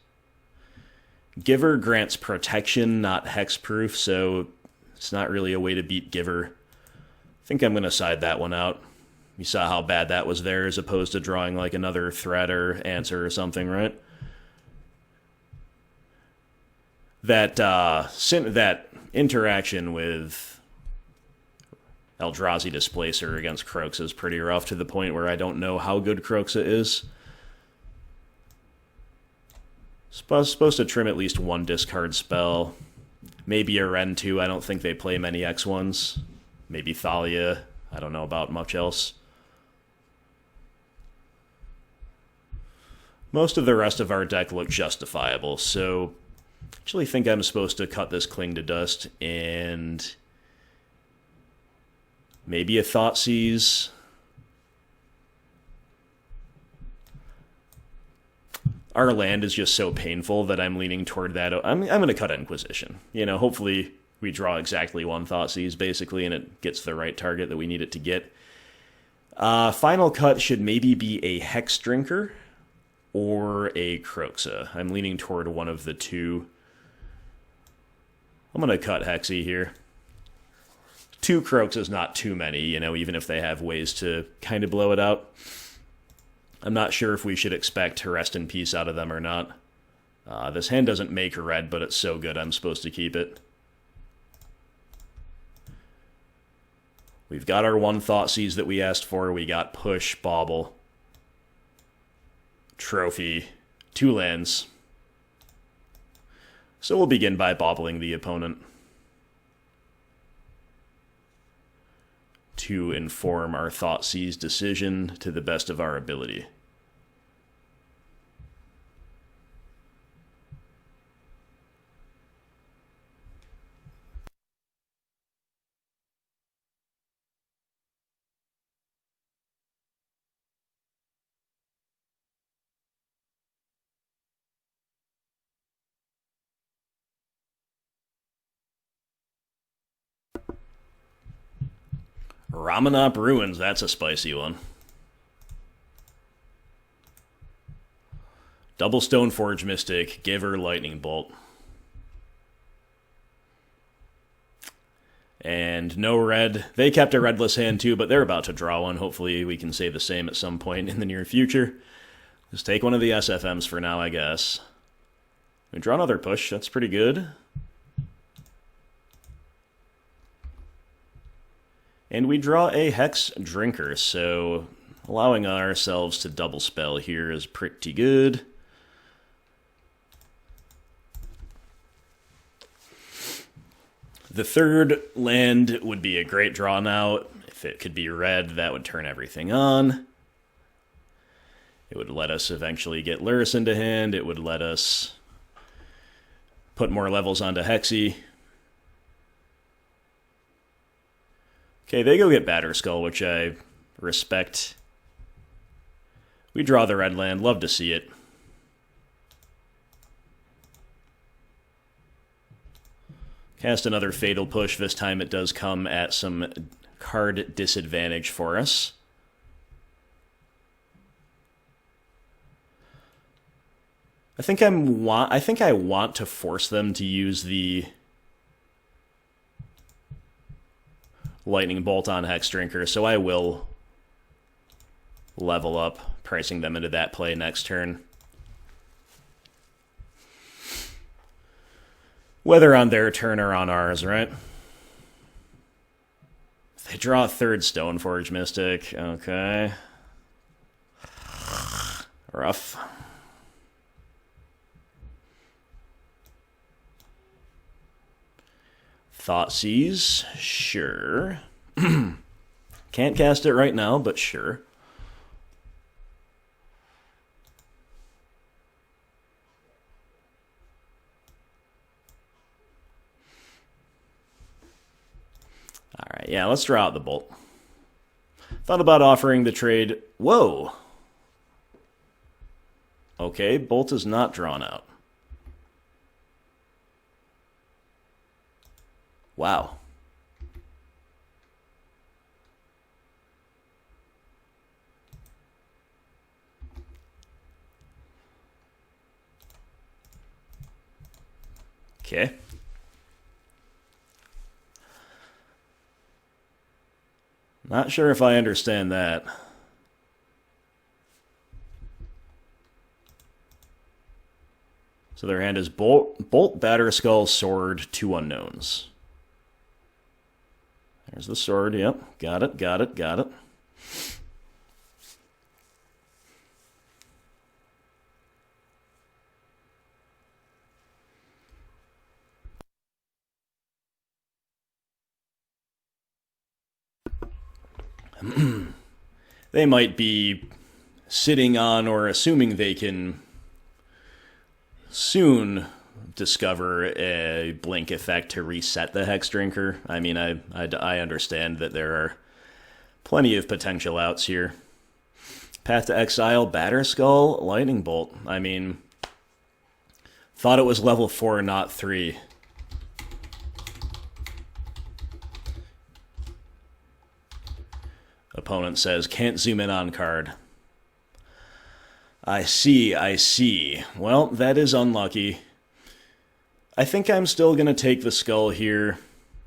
Giver grants protection, not hexproof, so it's not really a way to beat Giver. I think I'm going to side that one out. You saw how bad that was there as opposed to drawing like another threat or answer or something, right? That interaction with Eldrazi Displacer against Kroxa is pretty rough, to the point where I don't know how good Kroxa is. Supposed to trim at least one discard spell. Maybe a Wrenn 2. I don't think they play many X1s. Maybe Thalia. I don't know about much else. Most of the rest of our deck look justifiable, so Actually think I'm supposed to cut this Cling to Dust and maybe a Thoughtseize. Our land is just so painful that I'm leaning toward that. I'm going to cut Inquisition. You know, hopefully we draw exactly one Thoughtseize, basically, and it gets the right target that we need it to get. Final cut should maybe be a Hexdrinker or a Kroxa. I'm leaning toward one of the two. I'm going to cut Hexy here. 2 Kroxas, not too many, you know, even if they have ways to kind of blow it out. I'm not sure if we should expect to rest in peace out of them or not. This hand doesn't make red, but it's so good I'm supposed to keep it. We've got our 1 Thoughtseize that we asked for. We got Push, Bauble, Trophy, 2 lands. So we'll begin by bobbling the opponent to inform our Thoughtseize decision to the best of our ability. Ramanop Ruins, that's a spicy one. Double Stoneforge Mystic, give her Lightning Bolt. And no red. They kept a redless hand too, but they're about to draw one. Hopefully we can say the same at some point in the near future. Just take one of the SFMs for now, I guess. We draw another push, that's pretty good. And we draw a Hexdrinker, so allowing ourselves to double spell here is pretty good. The third land would be a great draw now. If it could be red, that would turn everything on. It would let us eventually get Lurrus into hand. It would let us put more levels onto Hexy. Okay, they go get Batterskull, which I respect. We draw the red land. Love to see it. Cast another Fatal Push. This time it does come at some card disadvantage for us. I think I want to force them to use the Lightning Bolt on Hexdrinker, so I will level up, pricing them into that play next turn. Whether on their turn or on ours, right? They draw a third Stoneforge Mystic. Okay. Rough. Thoughtseize, sure. Can't cast it right now, but sure. Alright, yeah, let's draw out the Bolt. Thought about offering the trade. Whoa! Okay, Bolt is not drawn out. Wow. Okay. Not sure if I understand that. So their hand is Bolt, Batterskull, Sword, 2 unknowns. There's the sword, yep. Got it, got it, got it. They might be sitting on or assuming they can soon discover a blink effect to reset the Hexdrinker. I mean, I understand that there are plenty of potential outs here. Path to Exile, Batterskull, Lightning Bolt. I mean, thought it was level 4, not 3. Opponent says, can't zoom in on card. I see, I see. Well, that is unlucky. I think I'm still going to take the skull here,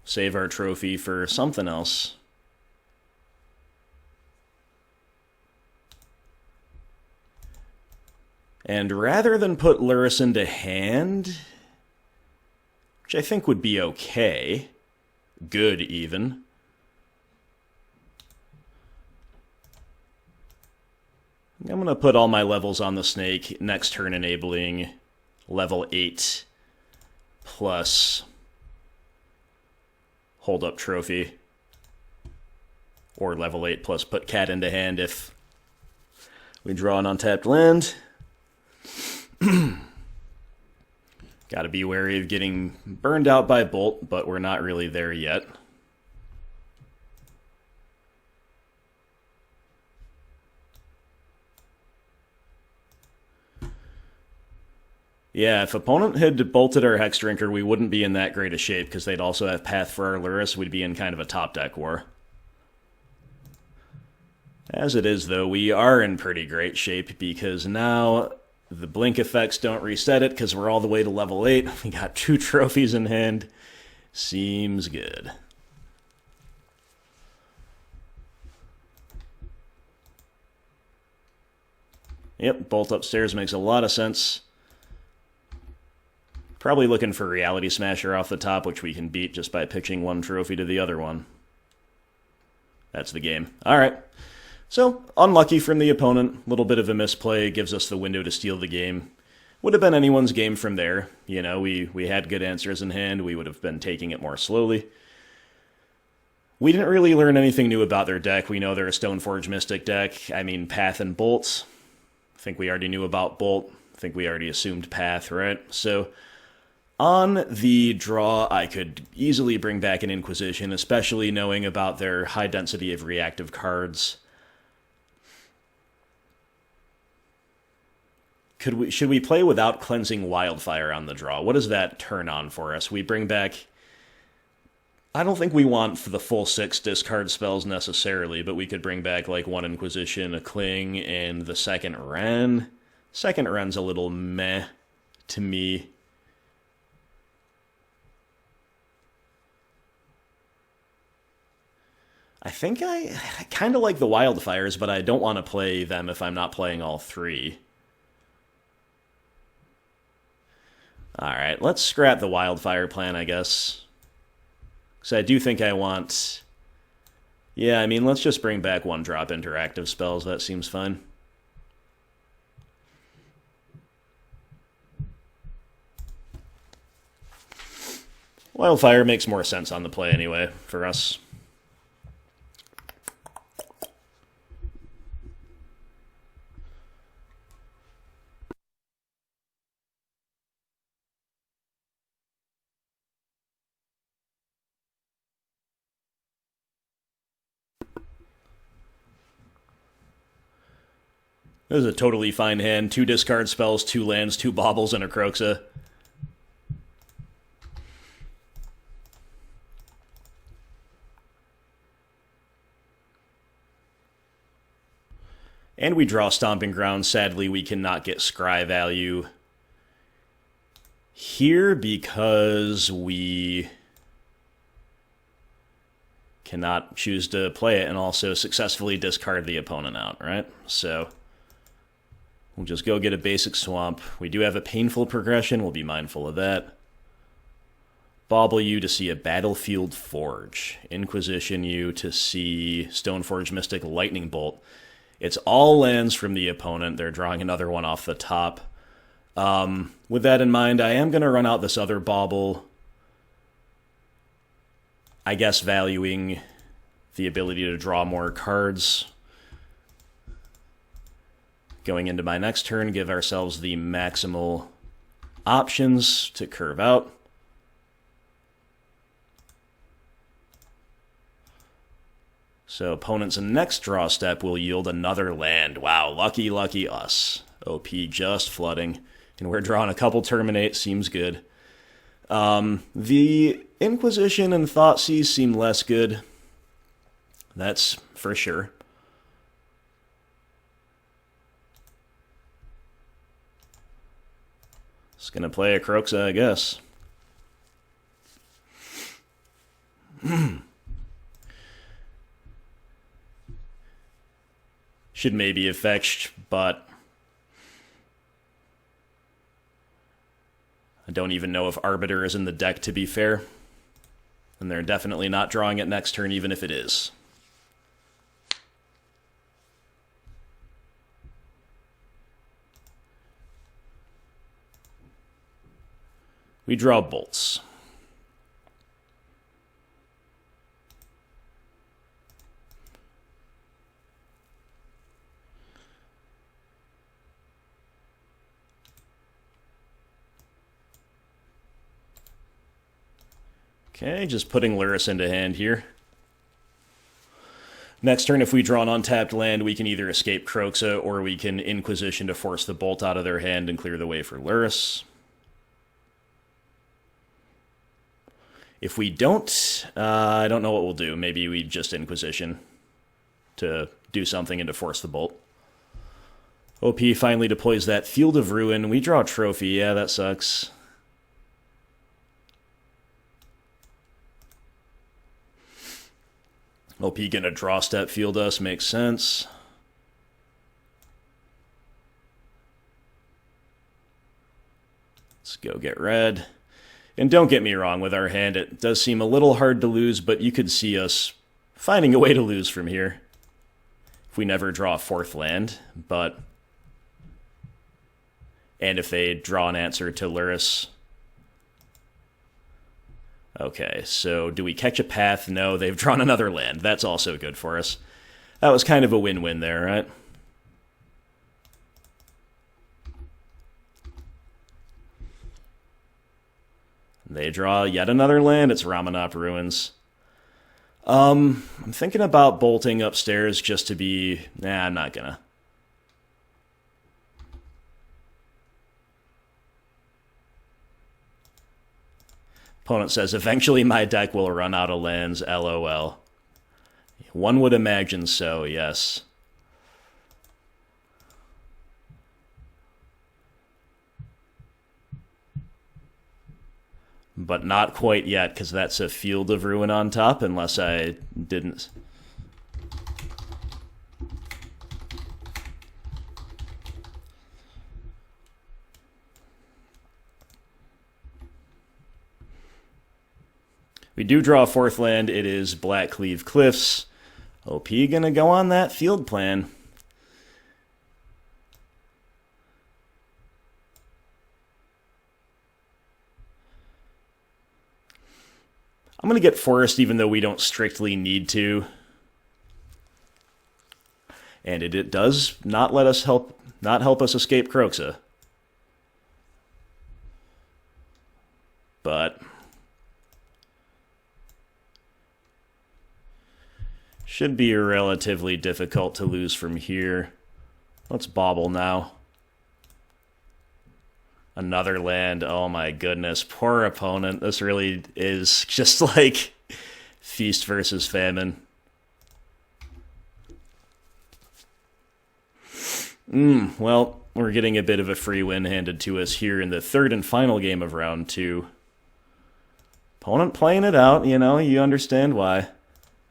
save our trophy for something else. And rather than put Lurrus into hand, which I think would be okay, good even, I'm going to put all my levels on the snake, next turn enabling level 8 plus hold up trophy, or level 8 plus put cat into hand if we draw an untapped land. Gotta be wary of getting burned out by Bolt, but we're not really there yet. Yeah, if opponent had bolted our Hexdrinker, we wouldn't be in that great a shape, because they'd also have Path for our Lurrus. We'd be in kind of a top deck war. As it is, though, we are in pretty great shape, because now the blink effects don't reset it, because we're all the way to level 8. We got 2 trophies in hand. Seems good. Yep, Bolt upstairs makes a lot of sense. Probably looking for Reality Smasher off the top, which we can beat just by pitching one trophy to the other one. That's the game. Alright. So, unlucky from the opponent. A little bit of a misplay gives us the window to steal the game. Would have been anyone's game from there. You know, we had good answers in hand. We would have been taking it more slowly. We didn't really learn anything new about their deck. We know they're a Stoneforge Mystic deck. I mean, Path and Bolts. I think we already knew about Bolt. I think we already assumed Path, right? So, on the draw, I could easily bring back an Inquisition, especially knowing about their high density of reactive cards. Should we play without Cleansing Wildfire on the draw? What does that turn on for us? We bring back... I don't think we want the full 6 discard spells necessarily, but we could bring back like 1 Inquisition, a Cling, and the second Wrenn. Second Wrenn's a little meh to me. I think I kind of like the Wildfires, but I don't want to play them if I'm not playing all 3. Alright, let's scrap the Wildfire plan, I guess. Because I do think I want... Yeah, I mean, let's just bring back 1-drop interactive spells. That seems fine. Wildfire makes more sense on the play anyway, for us. This is a totally fine hand. 2 discard spells, 2 lands, 2 baubles, and a Kroxa. And we draw Stomping Ground. Sadly, we cannot get Scry value here because we cannot choose to play it and also successfully discard the opponent out, right? So... we'll just go get a basic swamp. We do have a painful progression. We'll be mindful of that. Bauble you to see a Battlefield Forge. Inquisition you to see Stoneforge Mystic Lightning Bolt. It's all lands from the opponent. They're drawing another one off the top. With that in mind, I am going to run out this other Bauble. I guess valuing the ability to draw more cards. Going into my next turn, give ourselves the maximal options to curve out. So opponent's next draw step will yield another land. Wow, lucky, lucky us. OP just flooding. And we're drawing a couple Terminate, seems good. The Inquisition and Thoughtseize seem less good. That's for sure. Just gonna play a Kroxa, I guess. Should maybe have fetched, but I don't even know if Arbiter is in the deck, to be fair. And they're definitely not drawing it next turn, even if it is. We draw bolts. Okay, just putting Lurrus into hand here. Next turn, if we draw an untapped land, we can either escape Kroxa or we can Inquisition to force the bolt out of their hand and clear the way for Lurrus. If we don't, I don't know what we'll do. Maybe we just Inquisition to do something and to force the bolt. OP finally deploys that Field of Ruin. We draw a trophy. Yeah, that sucks. OP gonna draw step field us, makes sense. Let's go get red. And don't get me wrong, with our hand, it does seem a little hard to lose, but you could see us finding a way to lose from here if we never draw a fourth land. But and if they draw an answer to Lurrus. Okay, so do we catch a path? No, they've drawn another land. That's also good for us. That was kind of a win-win there, right? They draw yet another land. It's Ramunap Ruins. I'm thinking about bolting upstairs just to be... Nah, I'm not gonna. Opponent says, eventually my deck will run out of lands, LOL. One would imagine so, yes. But not quite yet, because that's a Field of Ruin on top, unless I didn't... We do draw a fourth land. It is Blackcleave Cliffs. OP gonna go on that field plan. I'm gonna get Forest even though we don't strictly need to. And it does not let us help us escape Kroxa. But should be relatively difficult to lose from here. Let's Bauble now. Another land. Oh my goodness. Poor opponent. This really is just like feast versus famine. Well, we're getting a bit of a free win handed to us here in the third and final game of round 2. Opponent playing it out, you know, you understand why.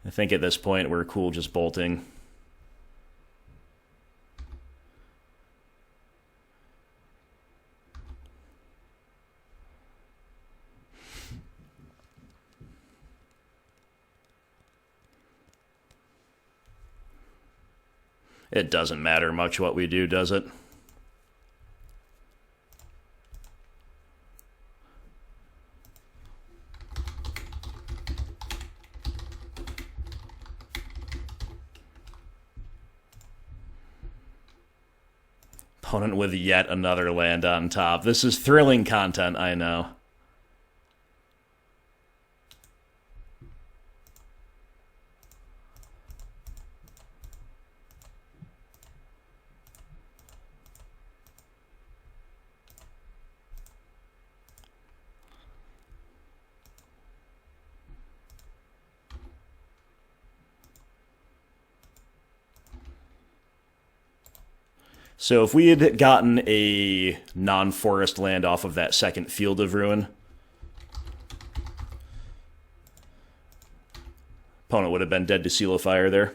I think at this point we're cool just bolting. It doesn't matter much what we do, does it? Opponent with yet another land on top. This is thrilling content, I know. So if we had gotten a non-forest land off of that second Field of Ruin, opponent would have been dead to Seal of Fire there.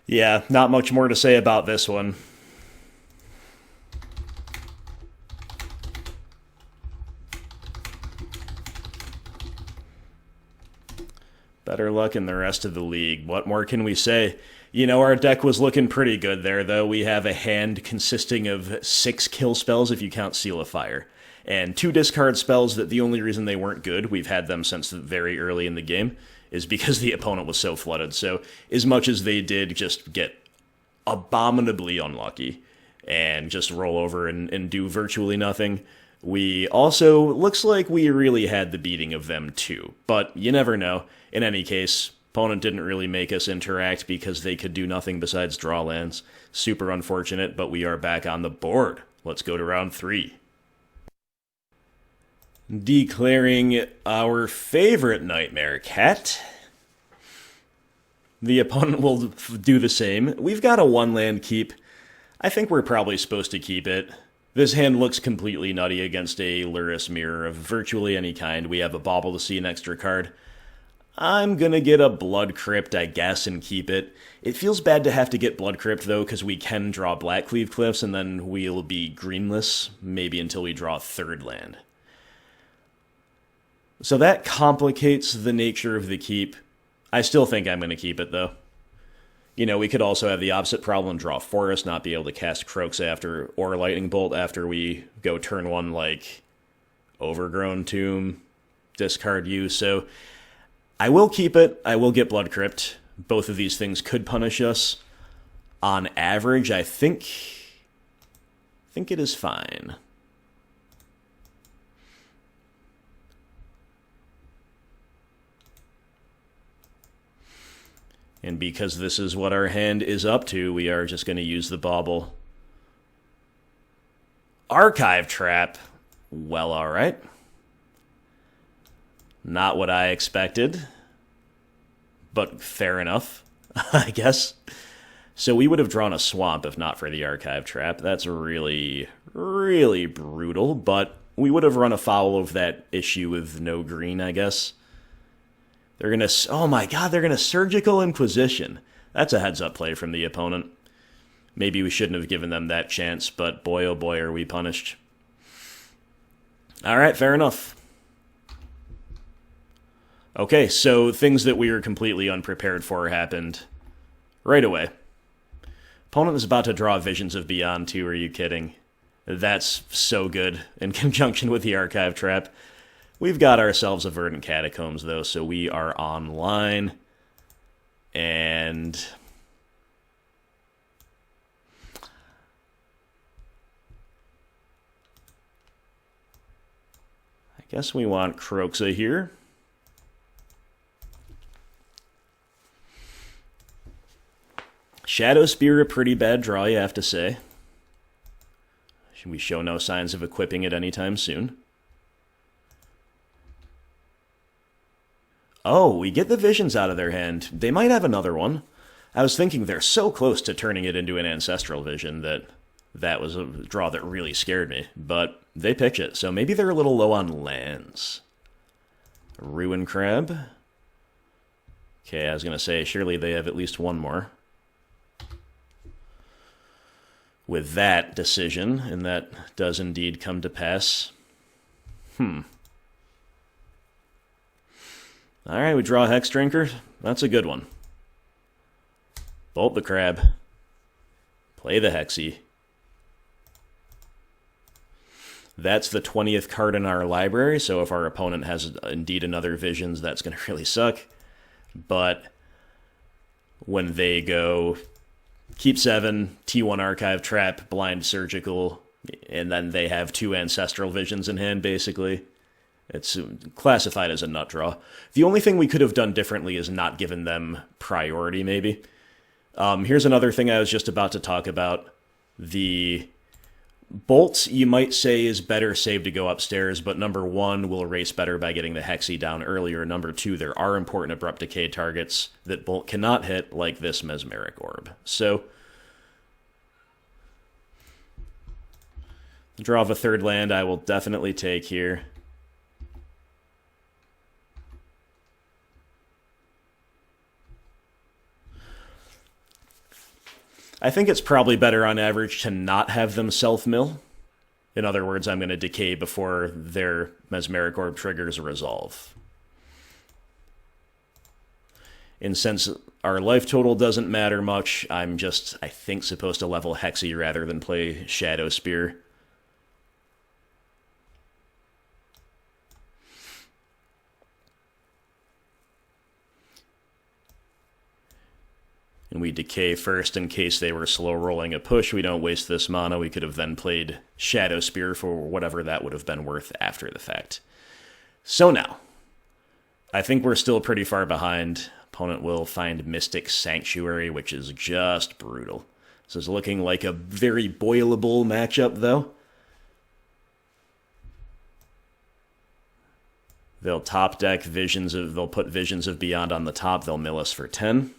Yeah, not much more to say about this one. Better luck in the rest of the league. What more can we say? You know, our deck was looking pretty good there, though. We have a hand consisting of 6 kill spells if you count Seal of Fire, and 2 discard spells that the only reason they weren't good, we've had them since very early in the game, is because the opponent was so flooded. So as much as they did just get abominably unlucky and just roll over and do virtually nothing, we also, looks like we really had the beating of them too. But you never know. In any case, opponent didn't really make us interact because they could do nothing besides draw lands. Super unfortunate, but we are back on the board. Let's go to round 3. Declaring our favorite Nightmare Cat. The opponent will do the same. We've got a 1-land keep. I think we're probably supposed to keep it. This hand looks completely nutty against a Lurrus mirror of virtually any kind. We have a Bauble to see an extra card. I'm gonna get a Blood Crypt, I guess, and keep it. It feels bad to have to get Blood Crypt, though, because we can draw Blackcleave Cliffs, and then we'll be greenless, maybe until we draw a 3rd land. So that complicates the nature of the keep. I still think I'm gonna keep it, though. You know, we could also have the opposite problem, draw Forest, not be able to cast Kroxa after, or Lightning Bolt after we go turn 1, like Overgrown Tomb, discard you, so I will keep it. I will get Blood Crypt. Both of these things could punish us. On average, I think it is fine. And because this is what our hand is up to, we are just going to use the Bauble. Archive Trap. Well, alright. Not what I expected, but fair enough, I guess. So we would have drawn a Swamp if not for the Archive Trap. That's really, really brutal, but we would have run afoul of that issue with no green, I guess. They're going to... Oh my god, they're going to Surgical Inquisition. That's a heads-up play from the opponent. Maybe we shouldn't have given them that chance, but boy oh boy are we punished. Alright, fair enough. Okay, so things that we were completely unprepared for happened right away. Opponent is about to draw Visions of Beyond too, are you kidding? That's so good in conjunction with the Archive Trap. We've got ourselves a Verdant Catacombs, though, so we are online. And I guess we want Kroxa here. Shadowspear, a pretty bad draw, you have to say. We show no signs of equipping it anytime soon. Oh, we get the Visions out of their hand. They might have another one. I was thinking they're so close to turning it into an Ancestral Vision that was a draw that really scared me. But they pitch it, so maybe they're a little low on lands. Ruin Crab. Okay, I was going to say, surely they have at least one more. With that decision, and that does indeed come to pass. Alright, we draw a Hexdrinker. That's a good one. Bolt the Crab. Play the Hexy. That's the 20th card in our library, so if our opponent has indeed another Visions, that's going to really suck. But when they go keep 7, T1 Archive Trap, Blind Surgical, and then they have 2 Ancestral Visions in hand, basically, it's classified as a nut draw. The only thing we could have done differently is not given them priority, maybe. Here's another thing I was just about to talk about. The Bolts, you might say, is better saved to go upstairs, but number 1 will race better by getting the Hexy down earlier. Number 2, there are important Abrupt Decay targets that Bolt cannot hit, like this Mesmeric Orb. So, the draw of a 3rd land I will definitely take here. I think it's probably better on average to not have them self-mill. In other words, I'm going to decay before their Mesmeric Orb triggers a resolve. And since our life total doesn't matter much, I'm just, I think, supposed to level Hexy rather than play Shadowspear. And we decay first in case they were slow rolling a push. We don't waste this mana. We could have then played Shadowspear for whatever that would have been worth after the fact. So now, I think we're still pretty far behind. Opponent will find Mystic Sanctuary, which is just brutal. This is looking like a very boilable matchup, though. They'll top deck they'll put Visions of Beyond on the top. They'll mill us for 10.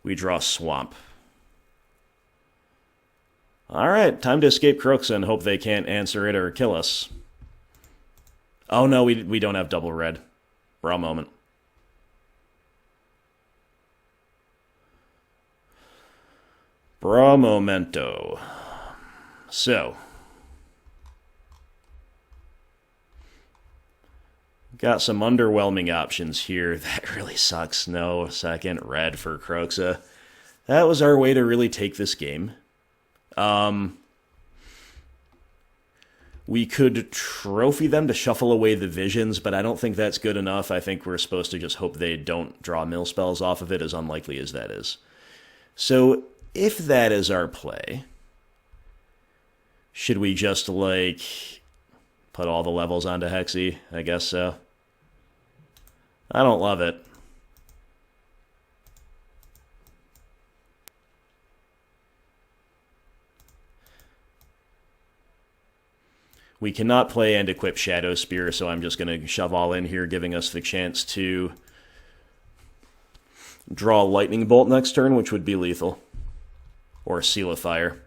We draw Swamp. Alright, time to escape Kroxa and hope they can't answer it or kill us. Oh no, we don't have double red. Raw moment. Bra momento. So, got some underwhelming options here. That really sucks. No, 2nd red for Kroxa. That was our way to really take this game. We could trophy them to shuffle away the Visions, but I don't think that's good enough. I think we're supposed to just hope they don't draw mill spells off of it, as unlikely as that is. So, if that is our play, should we just, like, put all the levels onto Hexy? I guess so. I don't love it. We cannot play and equip Shadowspear, so I'm just going to shove all in here, giving us the chance to draw Lightning Bolt next turn, which would be lethal. Or Seal of Fire.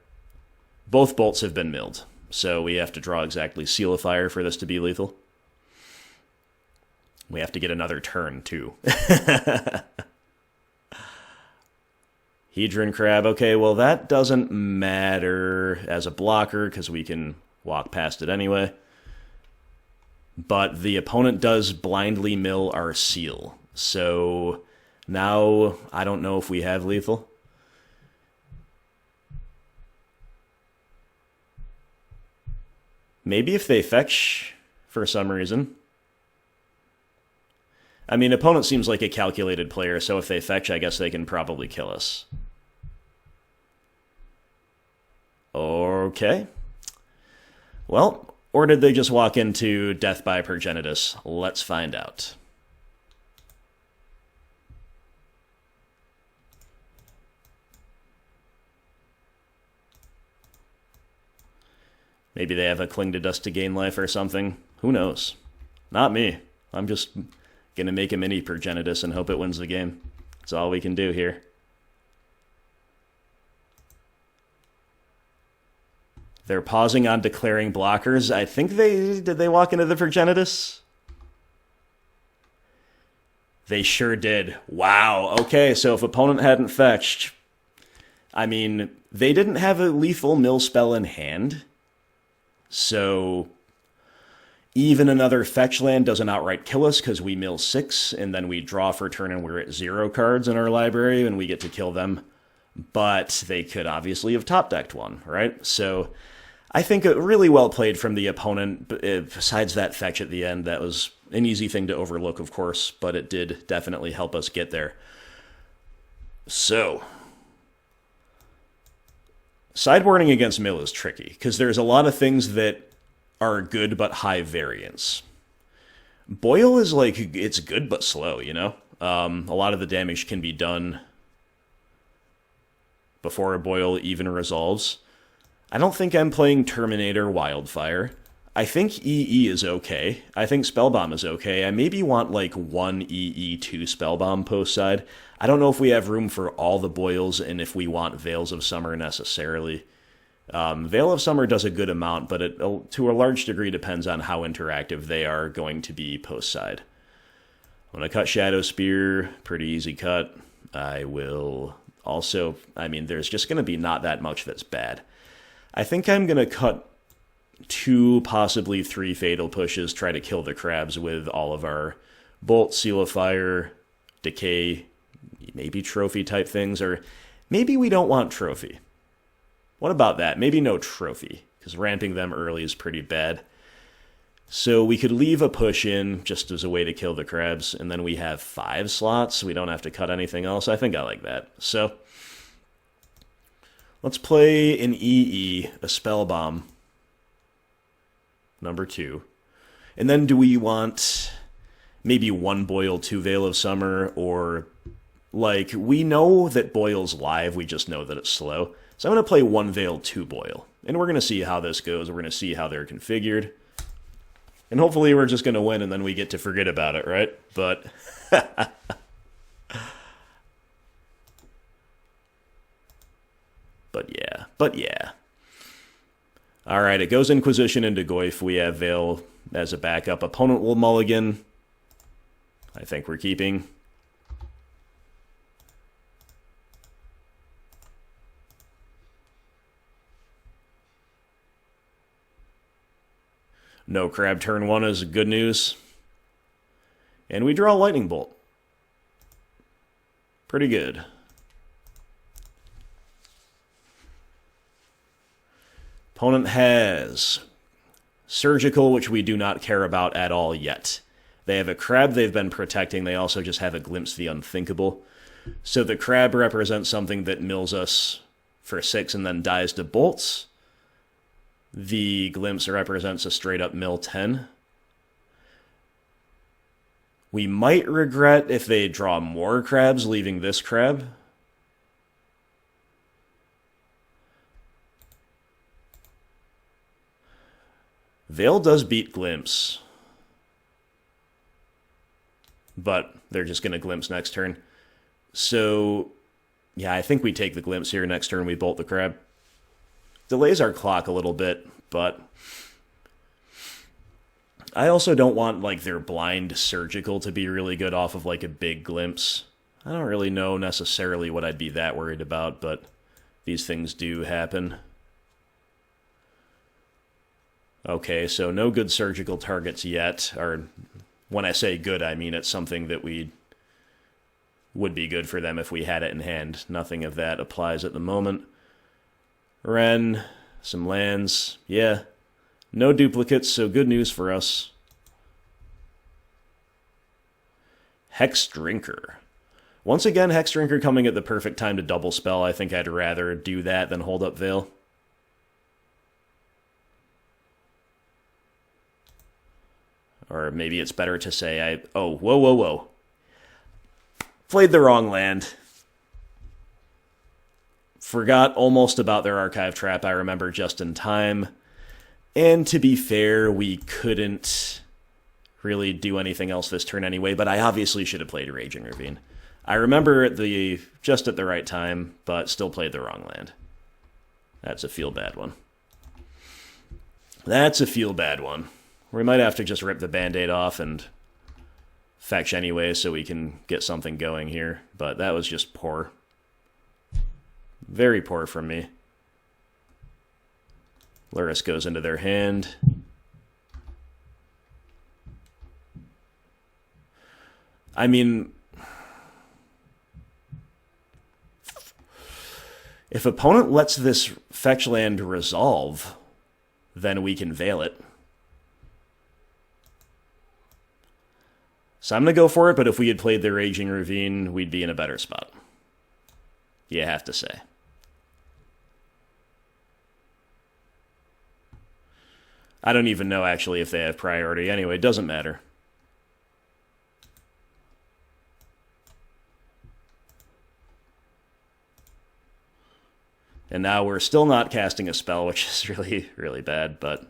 Both bolts have been milled, so we have to draw exactly Seal of Fire for this to be lethal. We have to get another turn, too. Hedron Crab. Okay, well, that doesn't matter as a blocker, because we can walk past it anyway. But the opponent does blindly mill our seal. So now I don't know if we have lethal. Maybe if they fetch for some reason. I mean, opponent seems like a calculated player, so if they fetch, I guess they can probably kill us. Okay. Well, or did they just walk into Death by Progenitus? Let's find out. Maybe they have a Cling to Dust to gain life or something. Who knows? Not me. I'm just gonna make a mini Progenitus and hope it wins the game. That's all we can do here. They're pausing on declaring blockers. I think did they walk into the Progenitus? They sure did. Wow. Okay, so if opponent hadn't fetched, I mean, they didn't have a lethal mill spell in hand. So Even another fetch land doesn't outright kill us because we mill 6, and then we draw for turn and we're at 0 cards in our library, and we get to kill them. But they could obviously have top-decked one, right? So I think it really well played from the opponent. Besides that fetch at the end, that was an easy thing to overlook, of course, but it did definitely help us get there. So sideboarding against Mill is tricky, because there's a lot of things that are good but high variance. Boil is like, it's good but slow, you know? A lot of the damage can be done before a Boil even resolves. I don't think I'm playing Terminator Wildfire. I think EE is okay. I think Spellbomb is okay. I maybe want like 1 EE, 2 Spellbomb post side. I don't know if we have room for all the Boils and if we want Veils of Summer necessarily. Veil of Summer does a good amount, but it, to a large degree, depends on how interactive they are going to be post-side. I'm going to cut Shadowspear, pretty easy cut. I will also, I mean, there's just going to be not that much that's bad. I think I'm going to cut 2, possibly 3 Fatal Pushes, try to kill the crabs with all of our Bolt, Seal of Fire, Decay, maybe Trophy type things, or maybe we don't want Trophy. What about that? Maybe no Trophy, because ramping them early is pretty bad. So we could leave a push in just as a way to kill the crabs, and then we have 5 slots. We don't have to cut anything else. I think I like that. So let's play an EE, a Spellbomb, number 2. And then do we want maybe 1 Boil, 2 Veil of Summer, or like, we know that Boil's live, we just know that it's slow. So I'm going to play 1 Veil, 2 Boil. And we're going to see how this goes. We're going to see how they're configured. And hopefully we're just going to win and then we get to forget about it, right? But But yeah. All right, it goes Inquisition into Goyf. We have Veil as a backup. Opponent will mulligan. I think we're keeping. No crab turn 1 is good news. And we draw Lightning Bolt. Pretty good. Opponent has Surgical, which we do not care about at all yet. They have a crab they've been protecting. They also just have a Glimpse the Unthinkable. So the crab represents something that mills us for 6 and then dies to bolts. The Glimpse represents a straight-up mill 10. We might regret if they draw more crabs, leaving this crab. Veil does beat Glimpse. But they're just going to Glimpse next turn. So, yeah, I think we take the Glimpse here. Next turn we bolt the crab. Delays our clock a little bit, but I also don't want like their blind Surgical to be really good off of like a big Glimpse. I don't really know necessarily what I'd be that worried about, but these things do happen. Okay, so no good Surgical targets yet, or when I say good, I mean it's something that would be good for them if we had it in hand. Nothing of that applies at the moment. Wrenn, some lands, yeah. No duplicates, so good news for us. Hexdrinker. Once again, Hexdrinker coming at the perfect time to double spell. I think I'd rather do that than hold up Veil. Or maybe it's better to say oh, whoa. Played the wrong land. Forgot almost about their Archive Trap, I remember just in time. And to be fair, we couldn't really do anything else this turn anyway, but I obviously should have played Raging Ravine. I remember just at the right time, but still played the wrong land. That's a feel-bad one. That's a feel-bad one. We might have to just rip the Band-Aid off and fetch anyway so we can get something going here, but that was just poor. Very poor from me. Lurrus goes into their hand. I mean, if opponent lets this fetch land resolve, then we can Veil it. So I'm going to go for it, but if we had played the Raging Ravine, we'd be in a better spot. You have to say. I don't even know, actually, if they have priority. Anyway, it doesn't matter. And now we're still not casting a spell, which is really, really bad, but...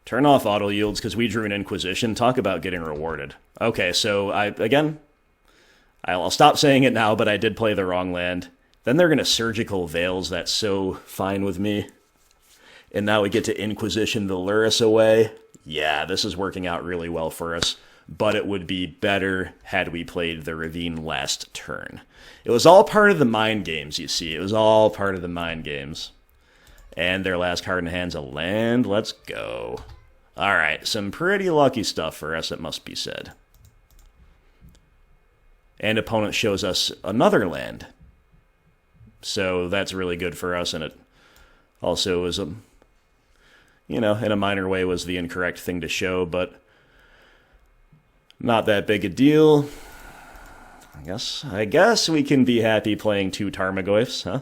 Turn off auto yields because we drew an Inquisition. Talk about getting rewarded. Okay, so I'll stop saying it now, but I did play the wrong land. Then they're going to Surgical Veils. That's so fine with me. And now we get to Inquisition the Lurrus away. Yeah, this is working out really well for us. But it would be better had we played the Ravine last turn. It was all part of the mind games, you see. It was all part of the mind games. And their last card in hand's a land. Let's go. Alright, some pretty lucky stuff for us, it must be said. And opponent shows us another land. So that's really good for us, and it also is, in a minor way was the incorrect thing to show, but not that big a deal. I guess we can be happy playing 2 Tarmogoyfs, huh?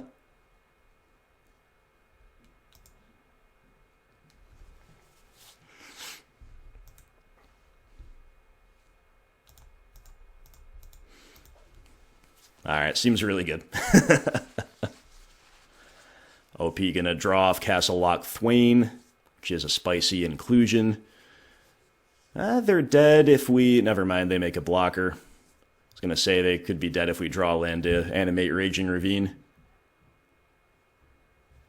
Alright, seems really good. OP gonna draw off Castle Lock Thwain, which is a spicy inclusion. They're dead if we... Never mind, they make a blocker. I was gonna say they could be dead if we draw land to animate Raging Ravine.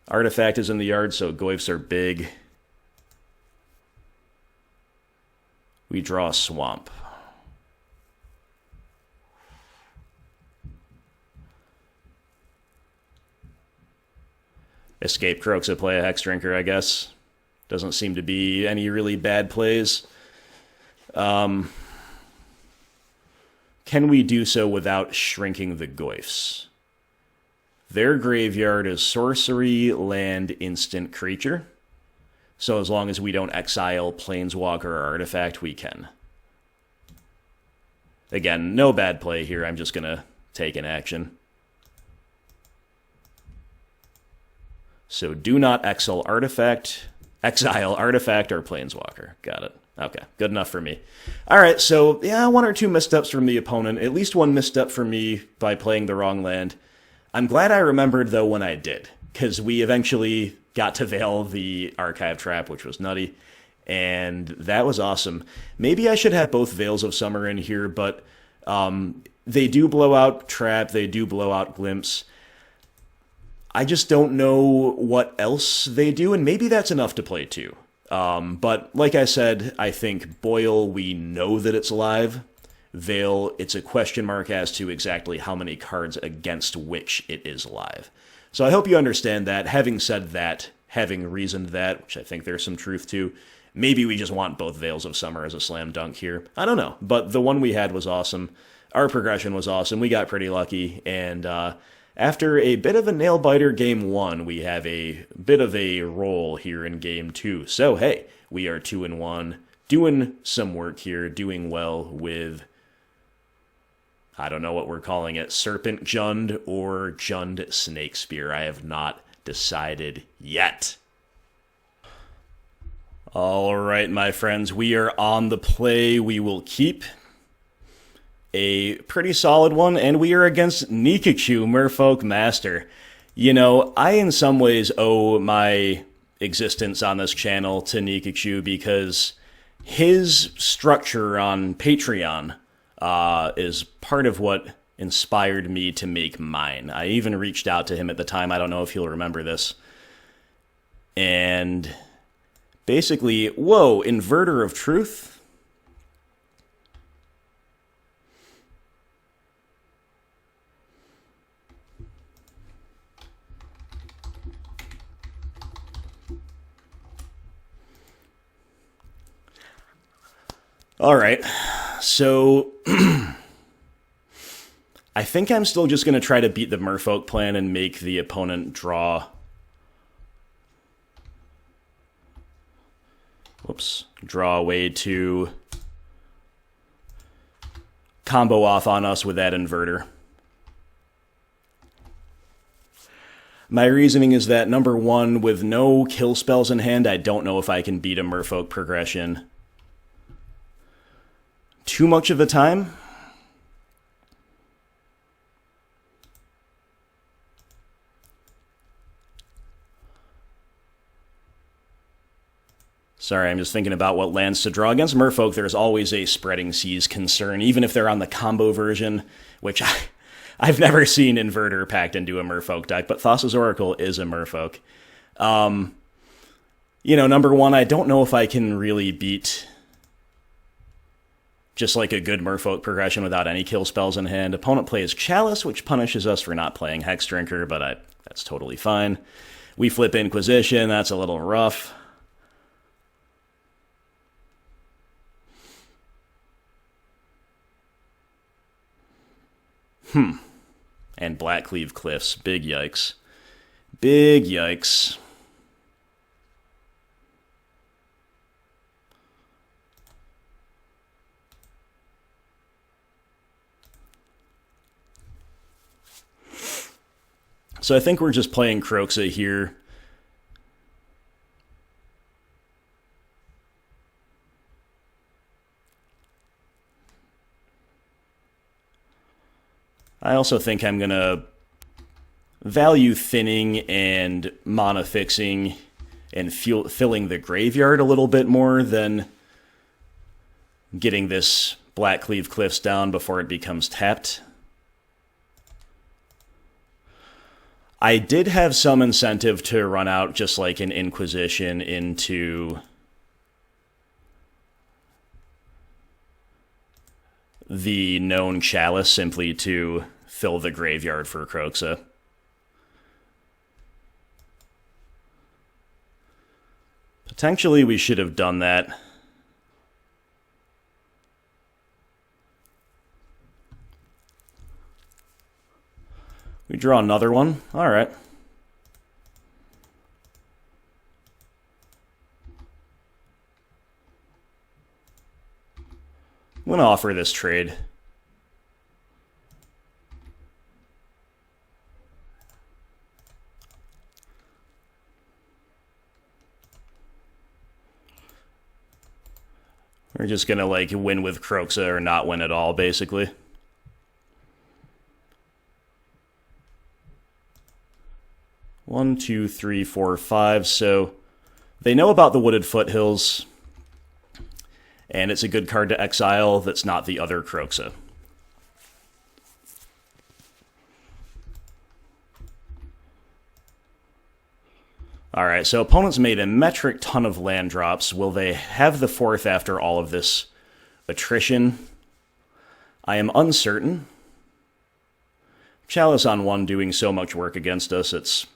Artifact is in the yard, so Goyfs are big. We draw a Swamp. Escape Kroxa, play a Hexdrinker, I guess. Doesn't seem to be any really bad plays. Can we do so without shrinking the Goyfs? Their graveyard is sorcery, land, instant, creature. So as long as we don't exile Planeswalker or Artifact, we can. Again, no bad play here. I'm just going to take an action. So do not exile Artifact, or Planeswalker. Got it. Okay, good enough for me. Alright, so, yeah, 1 or 2 missteps from the opponent. At least 1 misstep from me by playing the wrong land. I'm glad I remembered, though, when I did. Because we eventually got to Veil the Archive Trap, which was nutty. And that was awesome. Maybe I should have both Veils of Summer in here, but they do blow out Trap, they do blow out Glimpse. I just don't know what else they do, and maybe that's enough to play 2. But like I said, I think Boil, we know that it's live. Veil, it's a question mark as to exactly how many cards against which it is live. So I hope you understand that. Having said that, having reasoned that, which I think there's some truth to, maybe we just want both Veils of Summer as a slam dunk here. I don't know, but the one we had was awesome. Our progression was awesome. We got pretty lucky, and after a bit of a nail-biter game 1, we have a bit of a roll here in game 2. So, hey, we are 2-1, doing some work here, doing well with, I don't know what we're calling it, Serpent Jund or Jund Snakespear. I have not decided yet. All right, my friends, we are on the play. We will keep a pretty solid one, and we are against Nikachu, Merfolk Master. You know, I in some ways owe my existence on this channel to Nikachu because his structure on Patreon is part of what inspired me to make mine. I even reached out to him at the time. I don't know if he'll remember this. And basically, whoa, Inverter of Truth? Alright, so I think I'm still just going to try to beat the Merfolk plan and make the opponent draw. Whoops. Draw a way to combo off on us with that inverter. My reasoning is that, number one, with no kill spells in hand, I don't know if I can beat a Merfolk progression too much of the time. Sorry, I'm just thinking about what lands to draw. Against Merfolk, there's always a Spreading Seas concern, even if they're on the combo version, which I've never seen Inverter packed into a Merfolk deck, but Thassa's Oracle is a Merfolk. You know, number one, I don't know if I can really beat just like a good Merfolk progression without any kill spells in hand. Opponent plays Chalice, which punishes us for not playing Hexdrinker, but that's totally fine. We flip Inquisition, that's a little rough. And Blackcleave Cliffs. Big yikes. Big yikes. So I think we're just playing Kroxa here. I also think I'm going to value thinning and mana fixing and filling the graveyard a little bit more than getting this Blackcleave Cliffs down before it becomes tapped. I did have some incentive to run out just like an Inquisition into the known Chalice simply to fill the graveyard for Kroxa. Potentially we should have done that. We draw another one. Alright. I'm going to offer this trade. We're just going to like win with Kroxa or not win at all, basically. One, two, three, four, five. So they know about the Wooded Foothills, and it's a good card to exile that's not the other Kroxa. Alright, so opponents made a metric ton of land drops. Will they have the fourth after all of this attrition? I am uncertain. Chalice on one doing so much work against us, it's,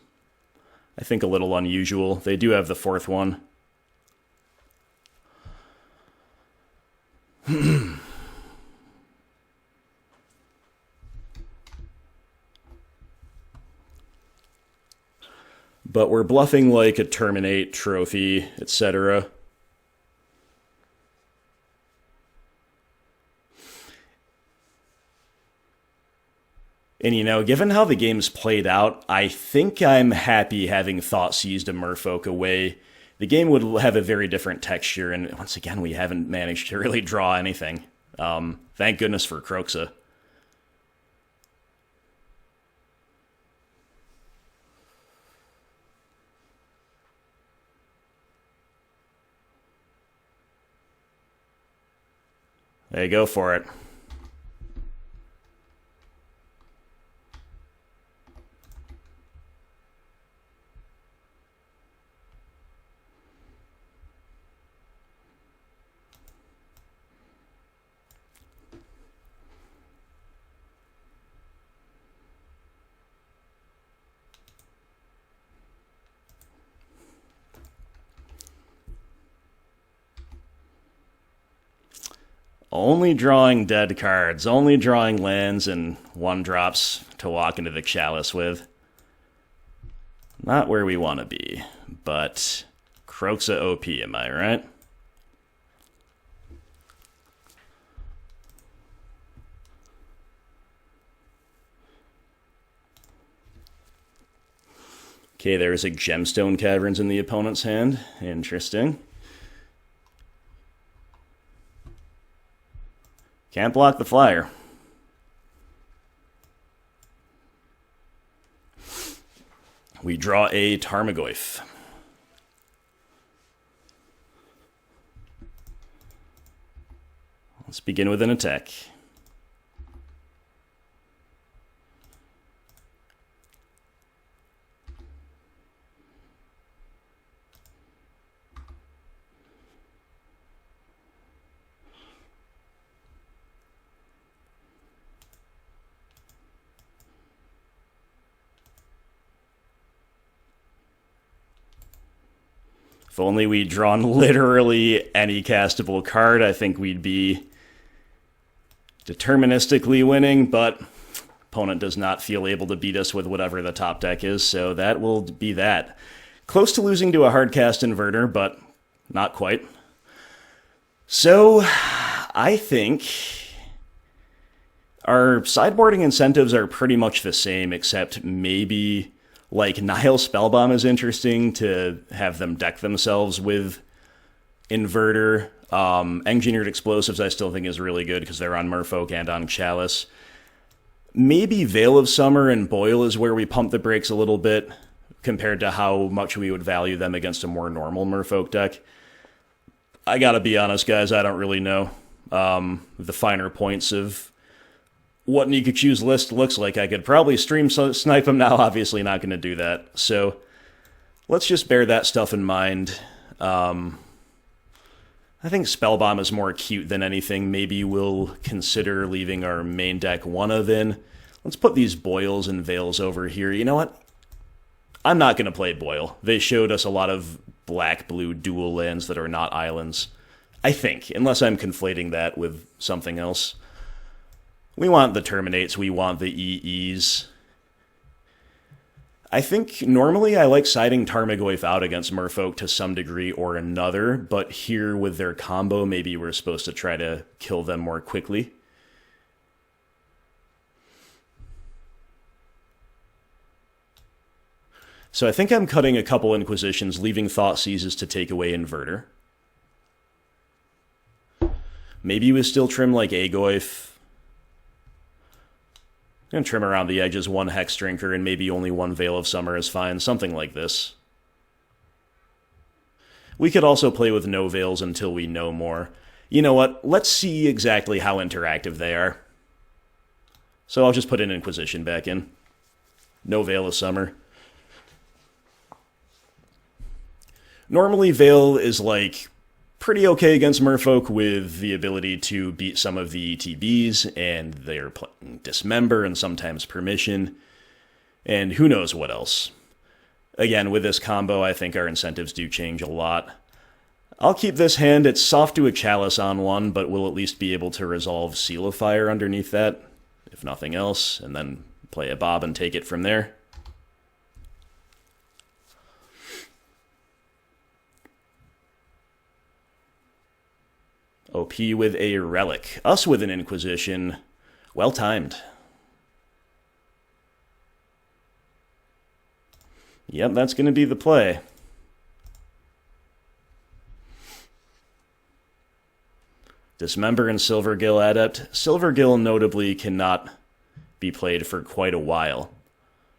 I think, a little unusual. They do have the fourth one. But we're bluffing like a Terminate, Trophy, etc. And, you know, given how the game's played out, I think I'm happy having Thoughtseize to Merfolk away. The game would have a very different texture, and once again, we haven't managed to really draw anything. Thank goodness for Kroxa. There you go for it. Only drawing dead cards, only drawing lands and 1-drops to walk into the Chalice with. Not where we want to be, but Kroxa OP, am I right? Okay, there's a Gemstone Caverns in the opponent's hand. Interesting. Can't block the flyer. We draw a Tarmogoyf. Let's begin with an attack. If only we'd drawn literally any castable card, I think we'd be deterministically winning, but opponent does not feel able to beat us with whatever the top deck is, so that will be that. Close to losing to a hardcast inverter, but not quite. So, I think our sideboarding incentives are pretty much the same, except maybe like Nihil Spellbomb is interesting to have them deck themselves with Inverter. Engineered Explosives I still think is really good because they're on Merfolk and on Chalice. Maybe Veil of Summer and Boil is where we pump the brakes a little bit compared to how much we would value them against a more normal Merfolk deck. I gotta be honest, guys, I don't really know the finer points of what Nikachu's list looks like. I could probably stream snipe him now, obviously not going to do that. So let's just bear that stuff in mind. I think Spellbomb is more cute than anything. Maybe we'll consider leaving our main deck one of in. Let's put these Boils and Veils over here. You know what? I'm not going to play Boil. They showed us a lot of black-blue dual lands that are not islands. I think, unless I'm conflating that with something else. We want the Terminates, we want the EEs. I think normally I like siding Tarmogoyf out against Merfolk to some degree or another, but here with their combo, maybe we're supposed to try to kill them more quickly. So I think I'm cutting a couple Inquisitions, leaving Thoughtseizes to take away Inverter. Maybe we still trim like Agoyf. I'm going to trim around the edges, one Hexdrinker, and maybe only one Veil of Summer is fine, something like this. We could also play with no Veils until we know more. You know what, let's see exactly how interactive they are. So I'll just put an Inquisition back in. No Veil of Summer. Normally Veil is like pretty okay against Merfolk with the ability to beat some of the ETBs, and they're playing Dismember and sometimes Permission, and who knows what else. Again, with this combo, I think our incentives do change a lot. I'll keep this hand. It's soft to a Chalice on one, but we'll at least be able to resolve Seal of Fire underneath that, if nothing else, and then play a Bob and take it from there. OP with a Relic. Us with an Inquisition. Well timed. Yep, that's going to be the play. Dismember and Silvergill Adept. Silvergill notably cannot be played for quite a while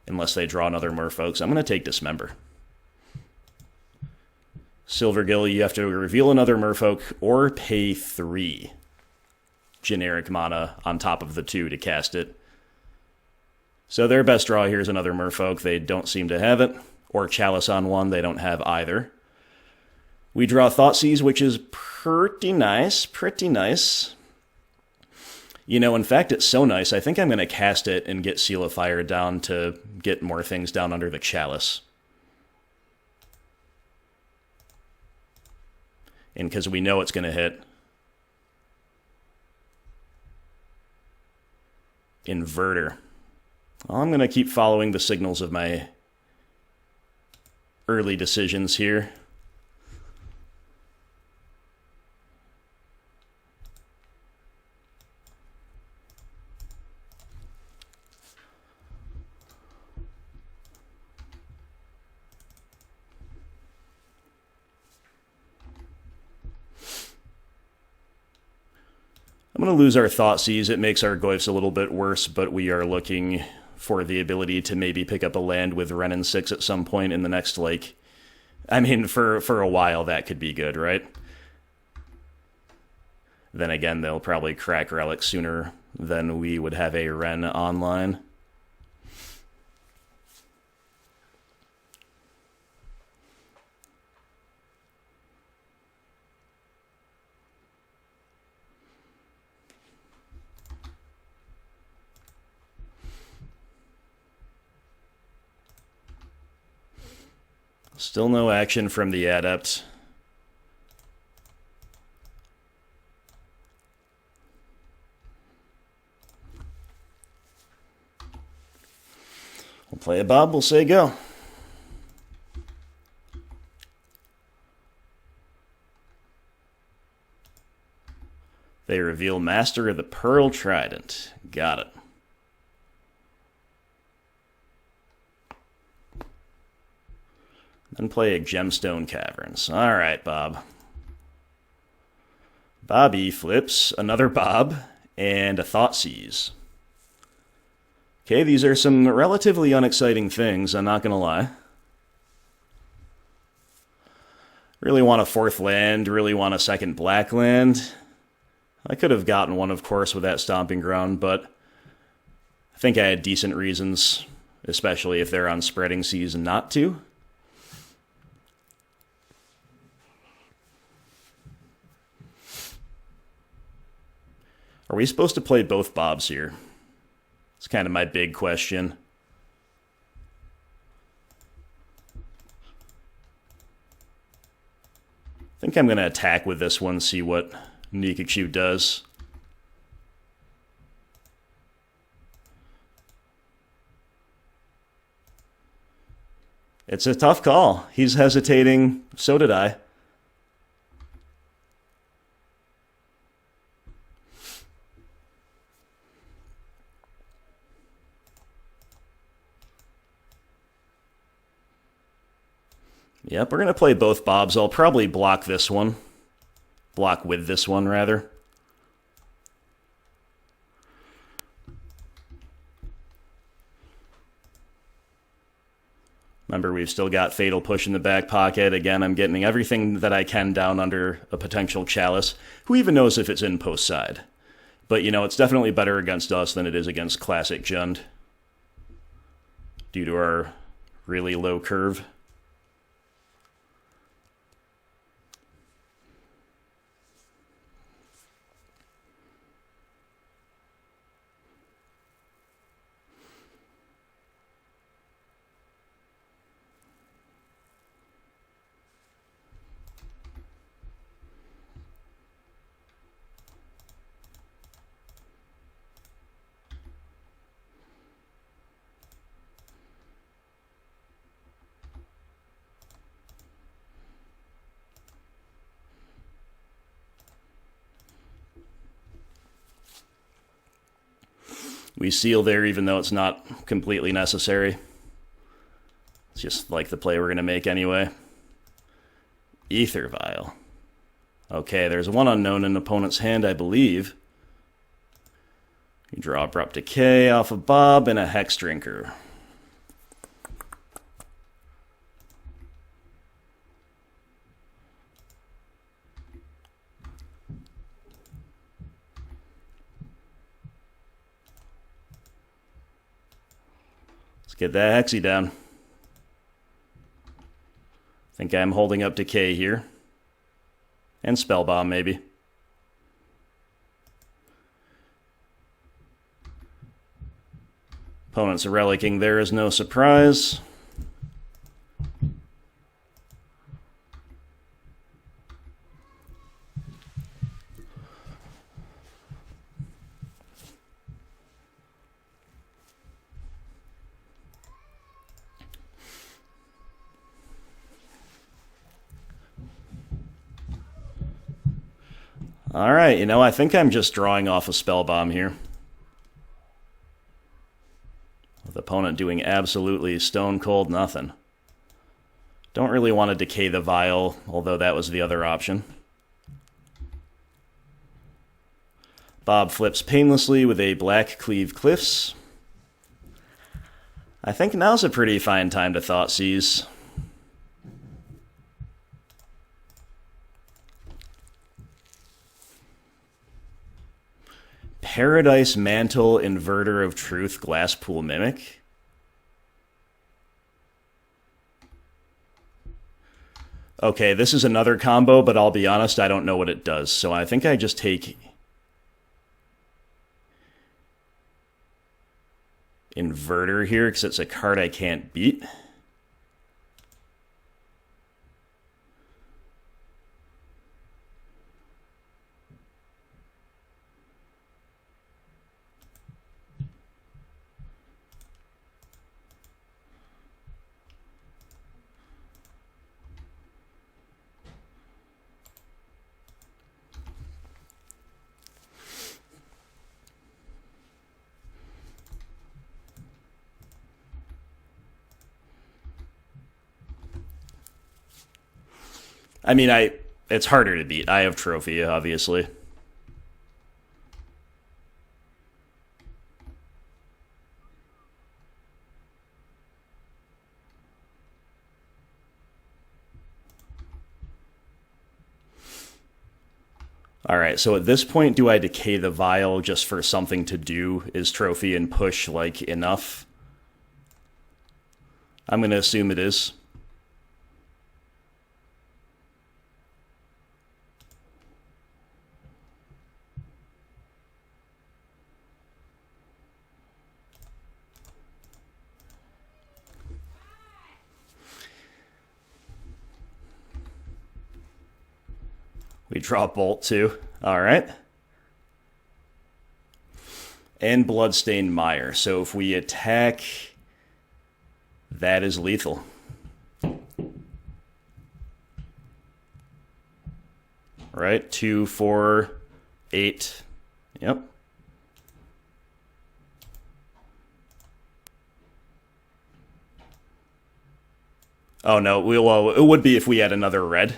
unless they draw another Merfolk. So I'm going to take Dismember. Silvergill, you have to reveal another Merfolk or pay 3 generic mana on top of the 2 to cast it. So their best draw here is another Merfolk. They don't seem to have it. Or Chalice on 1, they don't have either. We draw Thoughtseize, which is pretty nice, pretty nice. You know, in fact, it's so nice, I think I'm going to cast it and get Seal of Fire down to get more things down under the Chalice. And because we know it's going to hit. Inverter. Well, I'm going to keep following the signals of my early decisions here. I'm going to lose our Thoughtseize. It makes our Goyfs a little bit worse, but we are looking for the ability to maybe pick up a land with Wrenn and Six at some point in the next, like... I mean, for a while that could be good, right? Then again, they'll probably crack relics sooner than we would have a Wrenn online. Still no action from the Adept. We'll play a Bob, we'll say go. They reveal Master of the Pearl Trident. Got it. Then play a Gemstone Caverns. Alright, Bob. Bobby flips another Bob and a Thoughtseize. Okay, these are some relatively unexciting things, I'm not gonna lie. Really want a fourth land, really want a second black land. I could have gotten one, of course, with that Stomping Ground, but I think I had decent reasons, especially if they're on Spreading Seas, not to. Are we supposed to play both Bobs here? It's kind of my big question. I think I'm going to attack with this one, see what Nikachu does. It's a tough call. He's hesitating. So did I. Yep, we're going to play both Bobs. I'll probably block this one. Block with this one, rather. Remember, we've still got Fatal Push in the back pocket. Again, I'm getting everything that I can down under a potential Chalice. Who even knows if it's in post side? But, you know, it's definitely better against us than it is against Classic Jund. Due to our really low curve. We seal there even though it's not completely necessary. It's just like the play we're going to make anyway. Ether Vial. Okay, there's one unknown in an opponent's hand, I believe. You draw Abrupt Decay off of Bob and a Hexdrinker. Get that Hexy down. Think I'm holding up Decay here. And Spellbomb, maybe. Opponents are relicking there is no surprise. Alright, you know, I think I'm just drawing off a Spellbomb here. With opponent doing absolutely stone cold nothing. Don't really want to decay the Vial, although that was the other option. Bob flips painlessly with a Blackcleave Cliffs. I think now's a pretty fine time to Thoughtseize. Paradise Mantle, Inverter of Truth, Glasspool Mimic. Okay, this is another combo, but I'll be honest, I don't know what it does. So I think I just take Inverter here, because it's a card I can't beat. I mean, it's harder to beat. I have Trophy, obviously. Alright, so at this point, do I decay the Vial just for something to do? Is Trophy and push, like, enough? I'm going to assume it is. We draw Bolt too. Alright. And Bloodstained Mire. So if we attack, that is lethal. Right? 2, 4, 8. Yep. Oh no, it would be if we had another red.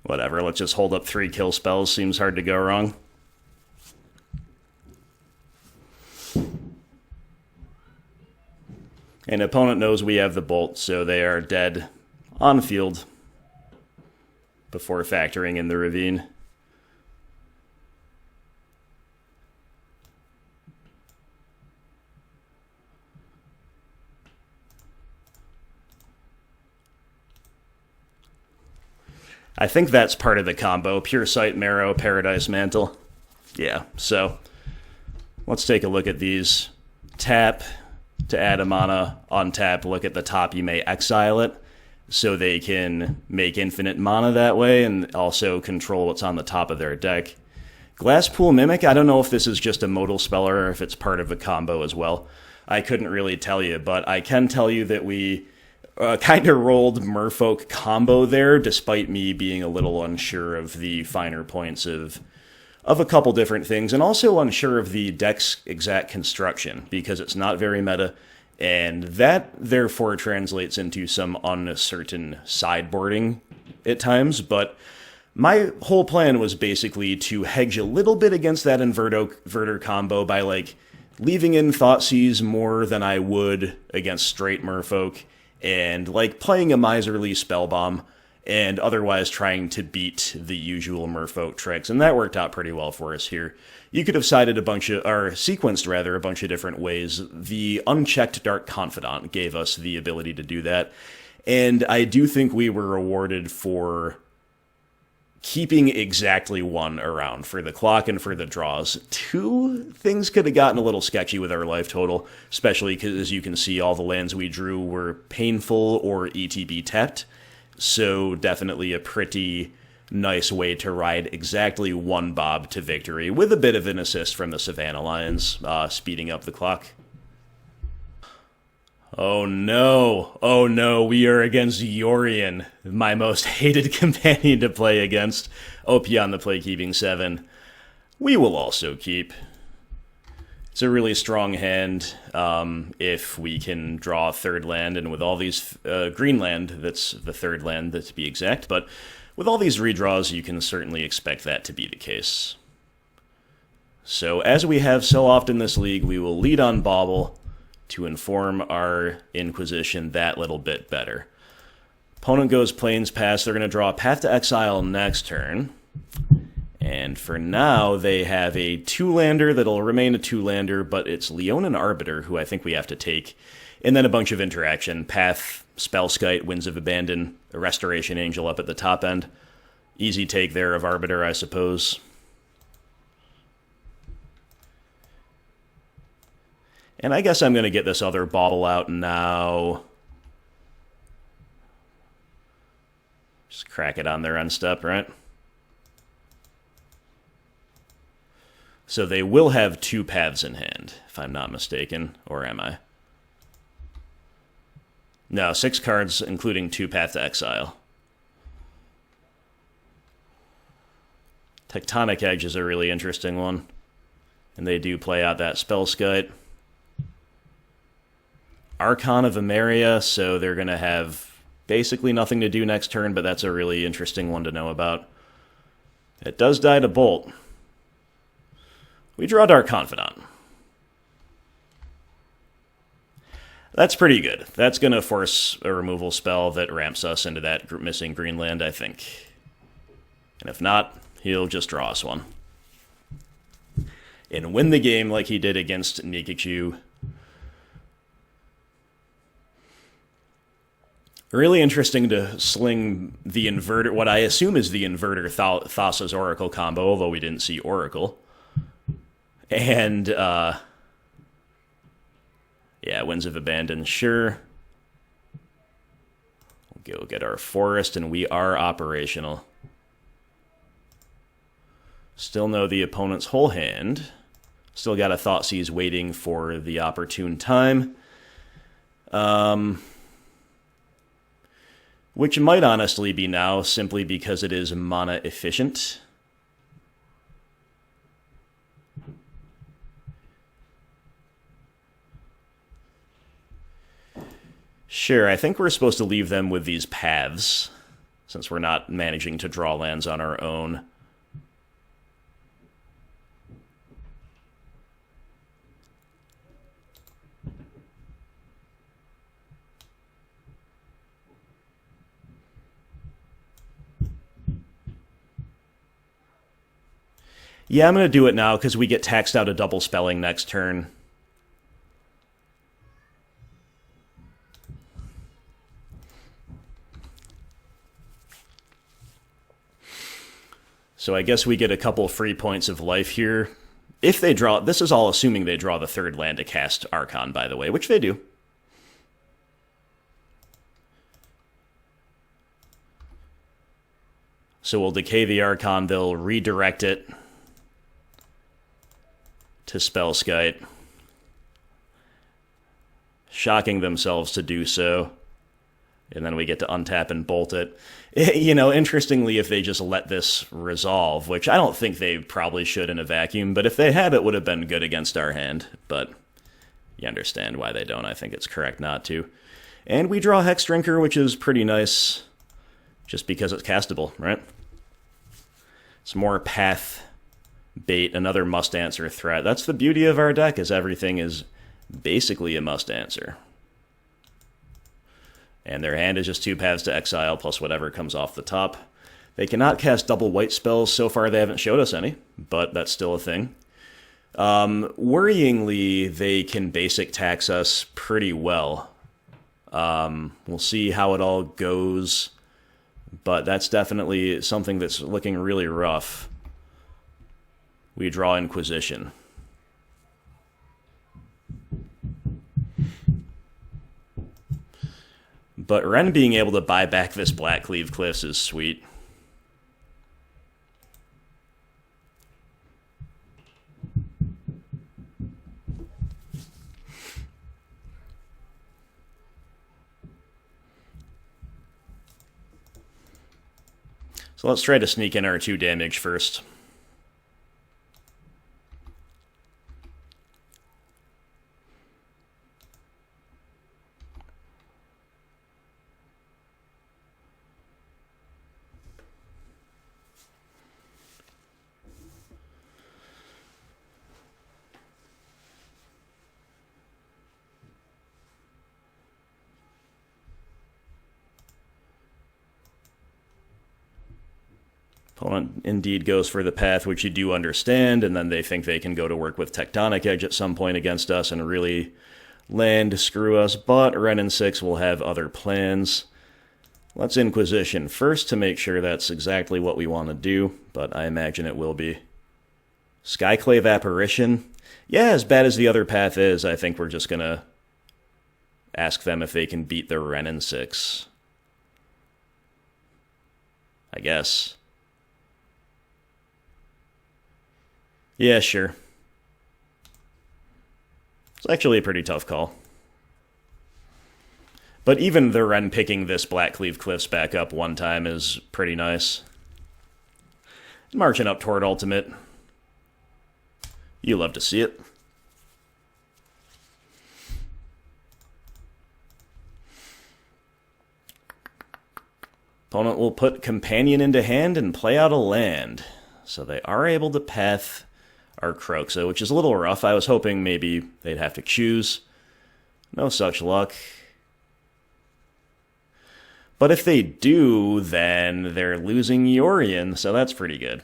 Whatever, let's just hold up 3 kill spells. Seems hard to go wrong. And opponent knows we have the Bolt, so they are dead on field before factoring in the Ravine. I think that's part of the combo. Pure Sight, Marrow, Paradise Mantle. Yeah, so let's take a look at these. Tap to add a mana, untap, look at the top, you may exile it, so they can make infinite mana that way, and also control what's on the top of their deck. Glasspool Mimic, I don't know if this is just a modal spell or if it's part of a combo as well. I couldn't really tell you, but I can tell you that we kind of rolled Merfolk combo there, despite me being a little unsure of the finer points of a couple different things, and also unsure of the deck's exact construction, because it's not very meta, and that therefore translates into some uncertain sideboarding at times, but my whole plan was basically to hedge a little bit against that inverter combo by, like, leaving in Thoughtseize more than I would against straight Merfolk, and, like, playing a Miserly Spellbomb, and otherwise trying to beat the usual Merfolk tricks, and that worked out pretty well for us here. You could have sequenced a bunch of different ways. The unchecked Dark Confidant gave us the ability to do that, and I do think we were rewarded for keeping exactly 1 around for the clock and for the draws. 2 things could have gotten a little sketchy with our life total, especially because, as you can see, all the lands we drew were painful or ETB tapped. So definitely a pretty nice way to ride exactly one Bob to victory, with a bit of an assist from the Savannah Lions, speeding up the clock. Oh no, we are against Yorion, my most hated companion to play against. OP on the Plaguekeeping 7. We will also keep. It's a really strong hand if we can draw a third land, and with all these green land, that's the third land to be exact, but with all these redraws, you can certainly expect that to be the case. So, as we have so often this league, we will lead on Bauble to inform our Inquisition that little bit better. Opponent goes Plains Pass. They're going to draw a Path to Exile next turn. And for now, they have a 2-lander that'll remain a 2-lander, but it's Leonin Arbiter, who I think we have to take. And then a bunch of interaction. Path, Spellskite, Winds of Abandon, a Restoration Angel up at the top end. Easy take there of Arbiter, I suppose. And I guess I'm going to get this other Bauble out now. Just crack it on their end step, right? So they will have 2 paths in hand, if I'm not mistaken. Or am I? No, 6 cards, including 2 Path to Exile. Tectonic Edge is a really interesting one. And they do play out that Spellskite. Archon of Emeria, so they're going to have basically nothing to do next turn, but that's a really interesting one to know about. It does die to Bolt. We draw Dark Confidant. That's pretty good. That's going to force a removal spell that ramps us into that missing green land, I think. And if not, he'll just draw us one. And win the game like he did against Nikachu. Really interesting to sling the Inverter, what I assume is the Inverter Thassa's Oracle combo, although we didn't see Oracle. And, yeah, Winds of Abandon, sure. We'll go get our Forest, and we are operational. Still know the opponent's whole hand. Still got a Thoughtseize waiting for the opportune time. Which might honestly be now, simply because it is mana efficient. Sure, I think we're supposed to leave them with these paths, since we're not managing to draw lands on our own. Yeah, I'm going to do it now because we get taxed out of double spelling next turn. So I guess we get a couple free points of life here. If they draw, this is all assuming they draw the third land to cast Archon, by the way, which they do. So we'll decay the Archon, they'll redirect it to Spellskite, shocking themselves to do so, and then we get to untap and bolt it. You know, interestingly, if they just let this resolve, which I don't think they probably should in a vacuum, but if they had, it would have been good against our hand, but you understand why they don't. I think it's correct not to. And we draw Hexdrinker, which is pretty nice, just because it's castable, right? It's more path bait, another must-answer threat. That's the beauty of our deck, is everything is basically a must-answer. And their hand is just 2 paths to exile, plus whatever comes off the top. They cannot cast double white spells. So far, they haven't showed us any, but that's still a thing. Worryingly, they can basic tax us pretty well. We'll see how it all goes, but that's definitely something that's looking really rough. We draw Inquisition. But Wrenn being able to buy back this Blackcleave Cliffs is sweet. So let's try to sneak in our 2 damage first. Opponent indeed goes for the path, which you do understand, and then they think they can go to work with Tectonic Edge at some point against us and really land screw us, but Wrenn and Six will have other plans. Let's Inquisition first to make sure that's exactly what we want to do, but I imagine it will be. Skyclave Apparition? Yeah, as bad as the other path is, I think we're just gonna ask them if they can beat the Wrenn and Six. I guess. Yeah, sure. It's actually a pretty tough call. But even the Wrenn picking this Blackcleave Cliffs back up one time is pretty nice. Marching up toward ultimate. You love to see it. Opponent will put Companion into hand and play out a land. So they are able to path our Kroxa, which is a little rough. I was hoping maybe they'd have to choose. No such luck. But if they do, then they're losing Yorion, so that's pretty good.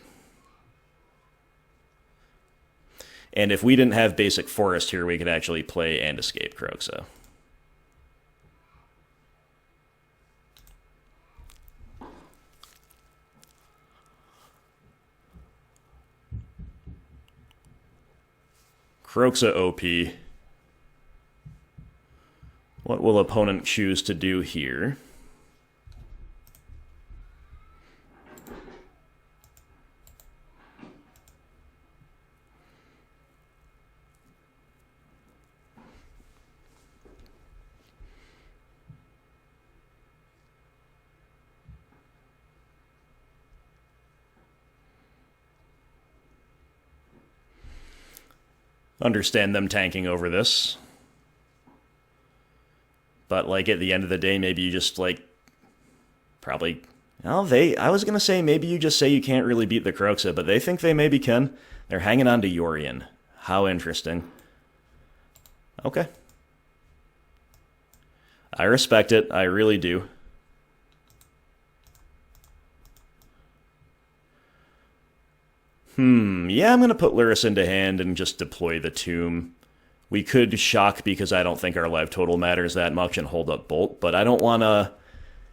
And if we didn't have basic forest here, we could actually play and escape Kroxa. Kroxa OP. What will opponent choose to do here? Understand them tanking over this. But, like, at the end of the day, maybe you just, like, probably... Well, I was going to say maybe you just say you can't really beat the Kroxa, but they think they maybe can. They're hanging on to Yorion. How interesting. Okay. I respect it. I really do. Yeah, I'm going to put Lurrus into hand and just deploy the Tomb. We could shock because I don't think our life total matters that much and hold up Bolt, but I don't want to...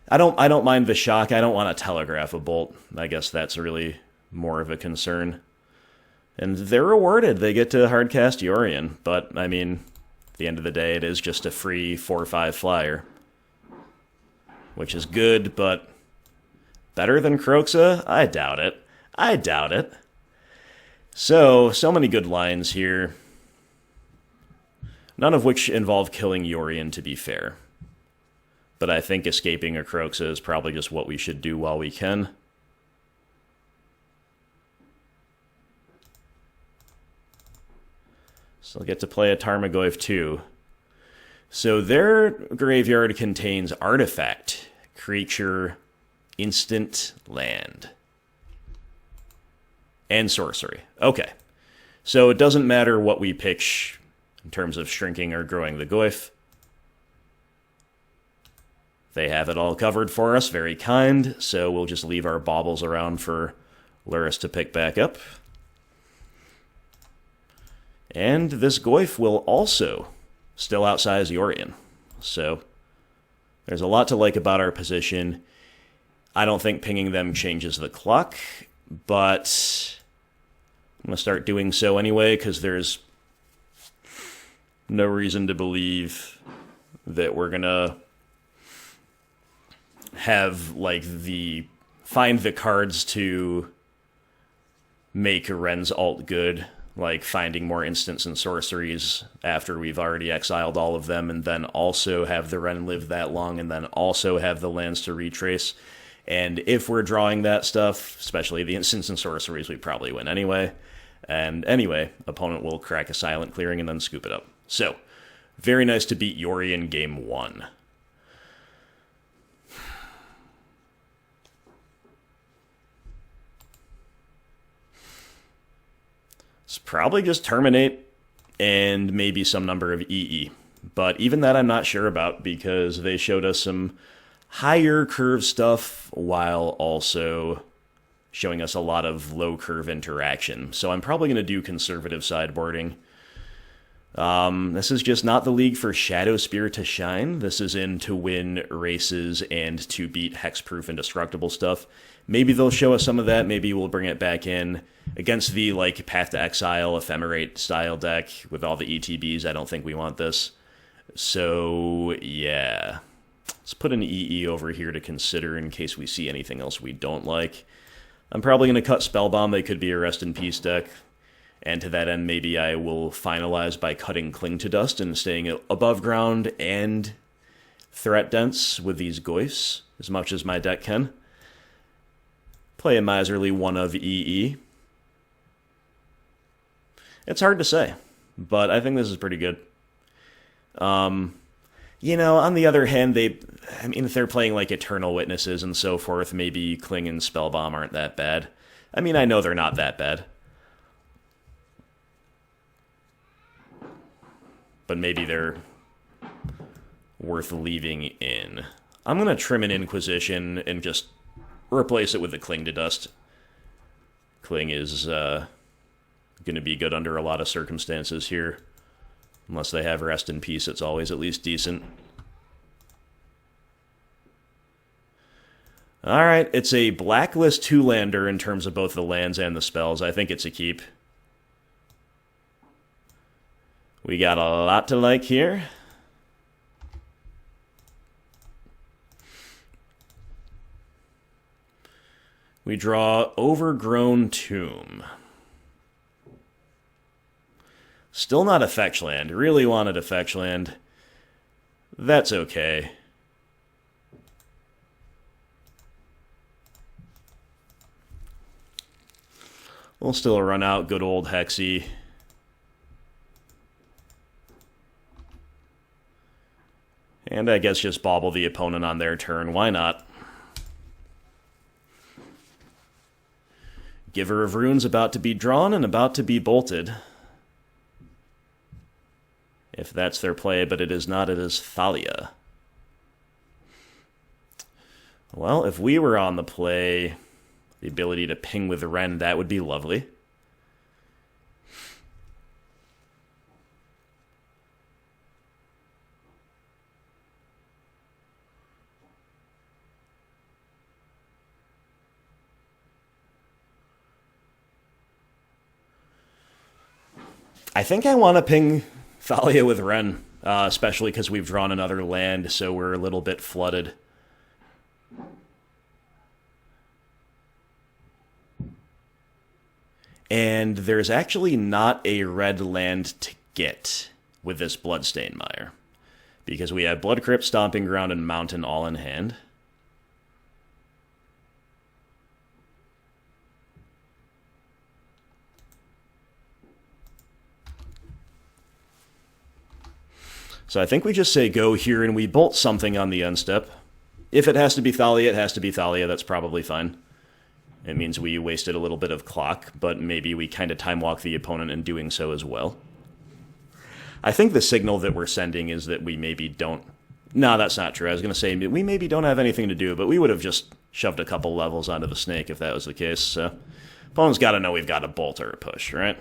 I don't mind the shock. I don't want to telegraph a Bolt. I guess that's really more of a concern. And they're rewarded. They get to hardcast Yorion, but, I mean, at the end of the day, it is just a free 4/5 flyer. Which is good, but better than Kroxa? I doubt it. I doubt it. So many good lines here. None of which involve killing Yorion, to be fair. But I think escaping a Kroxa is probably just what we should do while we can. So I'll get to play a Tarmogoyf too. So their graveyard contains artifact, creature, instant, land. And sorcery. Okay. So it doesn't matter what we pitch in terms of shrinking or growing the Goyf. They have it all covered for us. Very kind. So we'll just leave our baubles around for Lurrus to pick back up. And this Goyf will also still outsize Yorion. So there's a lot to like about our position. I don't think pinging them changes the clock, but I'm going to start doing so anyway, because there's no reason to believe that we're going to have, like, find the cards to make Wrenn's alt good, like finding more instants and sorceries after we've already exiled all of them, and then also have the Wrenn live that long, and then also have the lands to retrace. And if we're drawing that stuff, especially the instants and sorceries, we probably win anyway. And anyway, opponent will crack a silent clearing and then scoop it up. So, very nice to beat Yorion game 1. It's probably just Terminate and maybe some number of EE. But even that I'm not sure about because they showed us some higher curve stuff while also showing us a lot of low curve interaction. So I'm probably going to do conservative sideboarding. This is just not the league for Shadowspear to shine. This is in to win races and to beat hexproof indestructible stuff. Maybe they'll show us some of that. Maybe we'll bring it back in against the like Path to Exile, Ephemerate style deck with all the ETBs. I don't think we want this. So yeah, let's put an EE over here to consider in case we see anything else we don't like. I'm probably going to cut Spellbomb. They could be a Rest in Peace deck. And to that end, maybe I will finalize by cutting Cling to Dust and staying above ground and threat dense with these Goyfs as much as my deck can. Play a miserly 1 of EE. It's hard to say, but I think this is pretty good. You know, on the other hand, if they're playing like Eternal Witnesses and so forth, maybe Cling and Spellbomb aren't that bad. I mean, I know they're not that bad. But maybe they're worth leaving in. I'm going to trim an Inquisition and just replace it with the Cling to Dust. Cling is going to be good under a lot of circumstances here. Unless they have Rest in Peace, it's always at least decent. Alright, it's a blacklist 2-lander in terms of both the lands and the spells. I think it's a keep. We got a lot to like here. We draw Overgrown Tomb. Still not a fetch land. Really wanted a fetch land. That's okay. We'll still run out good old Hexy. And I guess just bauble the opponent on their turn. Why not? Giver of Runes about to be drawn and about to be bolted. If that's their play, but it is not, it is Thalia. Well, if we were on the play, the ability to ping with Wrenn, that would be lovely. I think I want to ping Thalia with Wrenn, especially because we've drawn another land, so we're a little bit flooded. And there's actually not a red land to get with this Bloodstained Mire, because we have Blood Crypt, Stomping Ground, and Mountain all in hand. So I think we just say go here and we bolt something on the end step. If it has to be Thalia, it has to be Thalia. That's probably fine. It means we wasted a little bit of clock, but maybe we kind of time walk the opponent in doing so as well. I think the signal that we're sending is that we maybe don't... No, that's not true. I was going to say we maybe don't have anything to do, but we would have just shoved a couple levels onto the snake if that was the case. So opponent's got to know we've got a bolt or a push, right?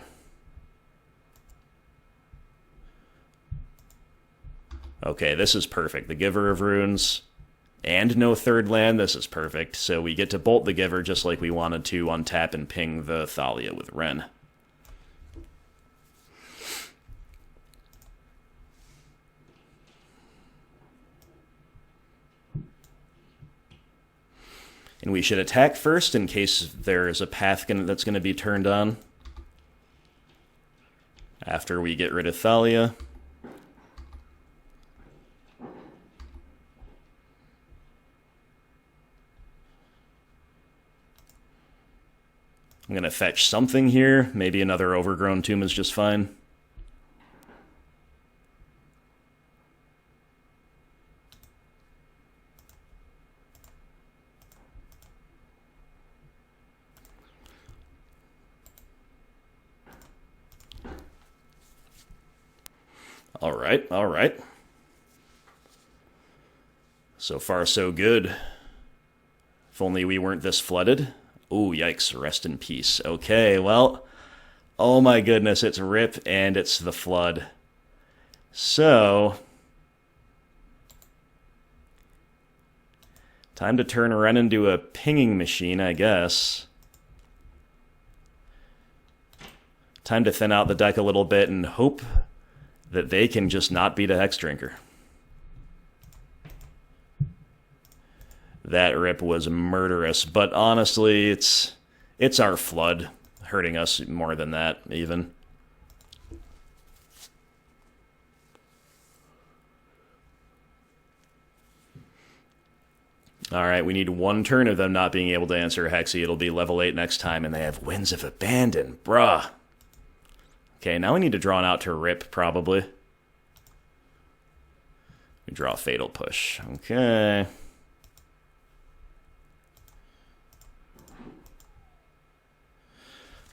Okay, this is perfect. The Giver of Runes and no third land. This is perfect. So we get to bolt the Giver just like we wanted to untap and ping the Thalia with Wrenn. And we should attack first in case there is a path that's going to be turned on. After we get rid of Thalia. I'm going to fetch something here. Maybe another Overgrown Tomb is just fine. Alright, alright. So far, so good. If only we weren't this flooded. Ooh, yikes, rest in peace. Okay, well, oh my goodness, it's Rip and it's the Flood. So, time to turn Wrenn into a pinging machine, I guess. Time to thin out the deck a little bit and hope that they can just not beat a Hexdrinker. That Rip was murderous, but honestly, it's our Flood hurting us more than that, even. Alright, we need one turn of them not being able to answer Hexy. It'll be level 8 next time, and they have Winds of Abandon. Bruh. Okay, now we need to draw an out to Rip, probably. We draw a Fatal Push. Okay.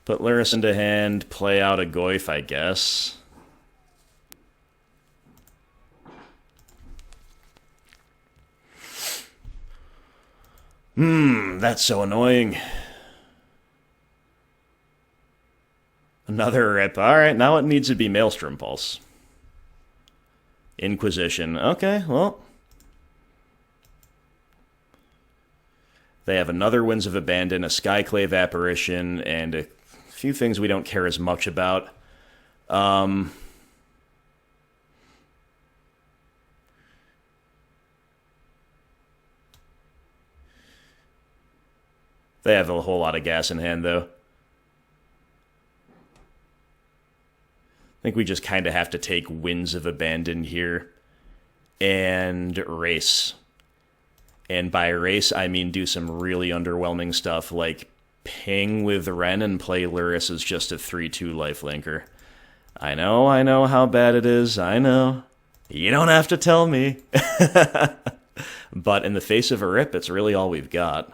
Put Lurrus into hand, play out a Goyf, I guess. That's so annoying. Another Rip. Alright, now it needs to be Maelstrom Pulse. Inquisition. Okay, well. They have another Winds of Abandon, a Skyclave Apparition, and a few things we don't care as much about. They have a whole lot of gas in hand, though. I think we just kind of have to take Winds of Abandon here and race. And by race, I mean do some really underwhelming stuff like ping with Wrenn and play Lurrus as just a 3/2 lifelinker. I know how bad it is, I know. You don't have to tell me. But in the face of a Rip, it's really all we've got.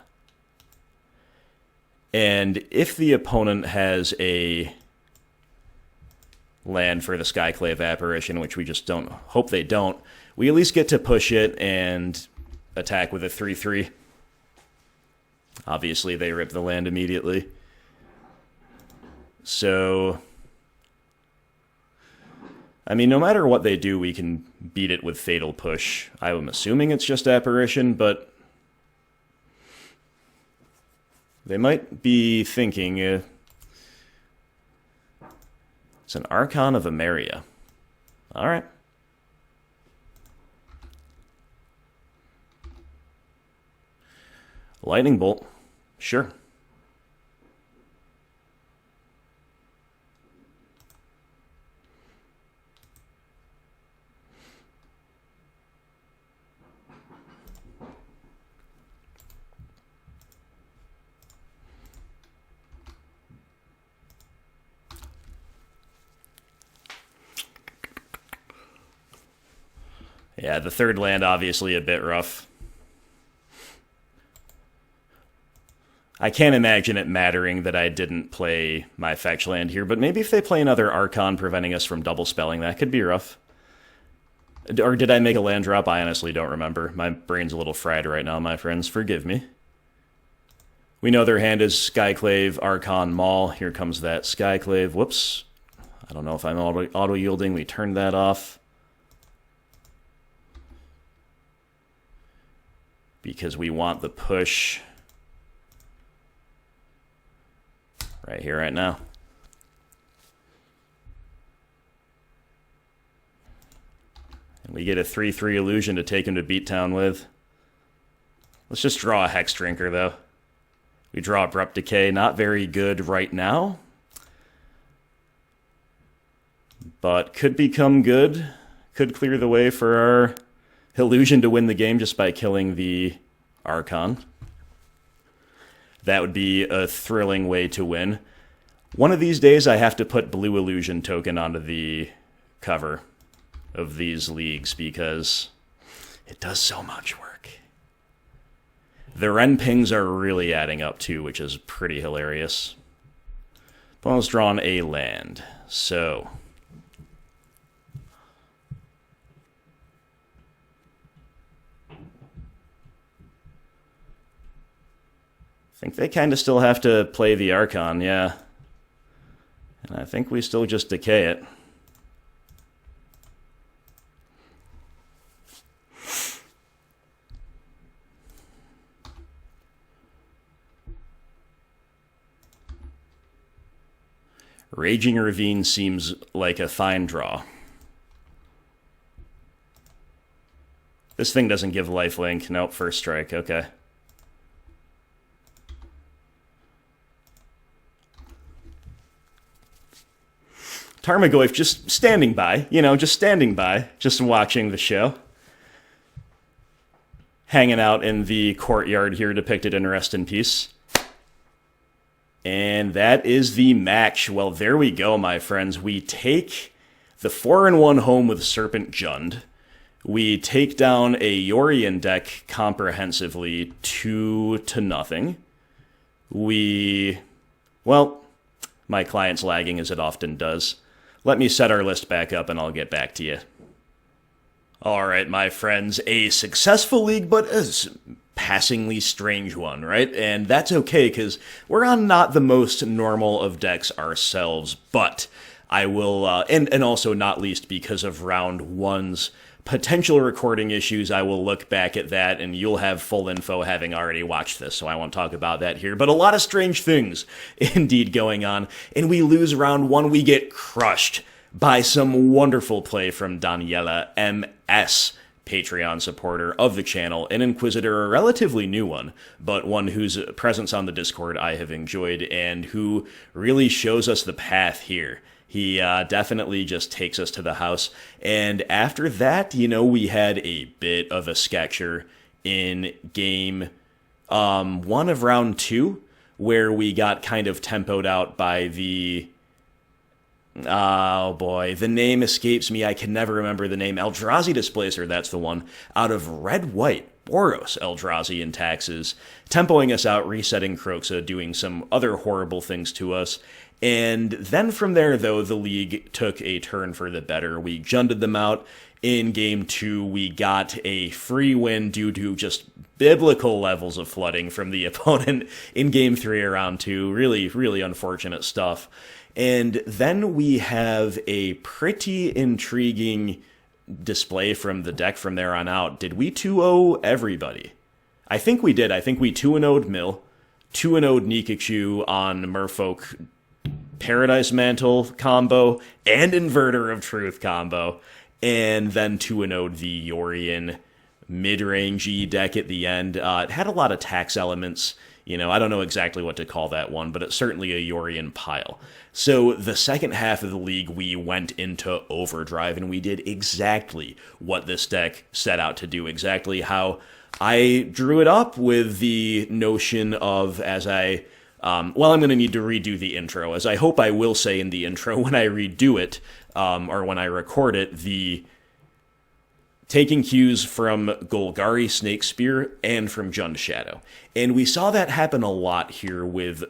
And if the opponent has a land for the Skyclave Apparition, which we just don't hope they don't, we at least get to push it and attack with a 3/3. Obviously, they rip the land immediately. So, I mean, no matter what they do, we can beat it with Fatal Push. I'm assuming it's just Apparition, but they might be thinking it's an Archon of Emeria. All right. Lightning Bolt. Sure. Yeah, the third land obviously a bit rough. I can't imagine it mattering that I didn't play my fetch land here, but maybe if they play another Archon preventing us from double spelling, that could be rough. Or did I make a land drop? I honestly don't remember. My brain's a little fried right now, my friends. Forgive me. We know their hand is Skyclave, Archon, Maul. Here comes that Skyclave. Whoops. I don't know if I'm auto-yielding. We turned that off. Because we want the push right here, right now. And we get a 3/3 illusion to take him to Beattown with. Let's just draw a Hexdrinker, though. We draw Abrupt Decay. Not very good right now, but could become good. Could clear the way for our illusion to win the game just by killing the Archon. That would be a thrilling way to win. One of these days, I have to put Blue Illusion token onto the cover of these leagues because it does so much work. The Wrenn pings are really adding up too, which is pretty hilarious. Opponent's drawn a land, so I think they kind of still have to play the Archon, yeah. And I think we still just decay it. Raging Ravine seems like a fine draw. This thing doesn't give lifelink. Nope, first strike, okay. Tarmogoyf just standing by, just standing by, just watching the show. Hanging out in the courtyard here depicted in Rest in Peace. And that is the match. Well, there we go, my friends. We take the 4-1 home with Serpent Jund. We take down a Yorion deck comprehensively 2-0. Well, my client's lagging as it often does. Let me set our list back up and I'll get back to you. Alright, my friends, a successful league, but a passingly strange one, right? And that's okay, because we're on not the most normal of decks ourselves, but I will, and also not least because of round 1's potential recording issues, I will look back at that, and you'll have full info having already watched this, so I won't talk about that here. But a lot of strange things indeed going on, and we lose round 1, we get crushed by some wonderful play from Daniela M.S., Patreon supporter of the channel, an Inquisitor, a relatively new one, but one whose presence on the Discord I have enjoyed, and who really shows us the path here. He definitely just takes us to the house, and after that, we had a bit of a sketcher in game 1 of round 2, where we got kind of tempoed out by the... Oh boy, the name escapes me. I can never remember the name. Eldrazi Displacer, that's the one. Out of red-white, Boros Eldrazi and Taxes, tempoing us out, resetting Kroxa, doing some other horrible things to us. And then from there, though, the league took a turn for the better. We junded them out. In Game 2, we got a free win due to just biblical levels of flooding from the opponent in Game 3 around 2. Really, really unfortunate stuff. And then we have a pretty intriguing display from the deck from there on out. Did we 2-0 everybody? I think we did. I think we 2-0'd Mill, 2-0'd Nikachu on Merfolk Paradise Mantle combo and Inverter of Truth combo, and then 2-0'd the Yorion mid-rangey deck at the end. It had a lot of tax elements. I don't know exactly what to call that one, but it's certainly a Yorion pile. So the second half of the league, we went into overdrive, and we did exactly what this deck set out to do, exactly how I drew it up, with the notion of, as I... I'm going to need to redo the intro, as I hope I will say in the intro when I redo it, or when I record it, the... taking cues from Golgari Snakespear and from Jund Shadow. And we saw that happen a lot here with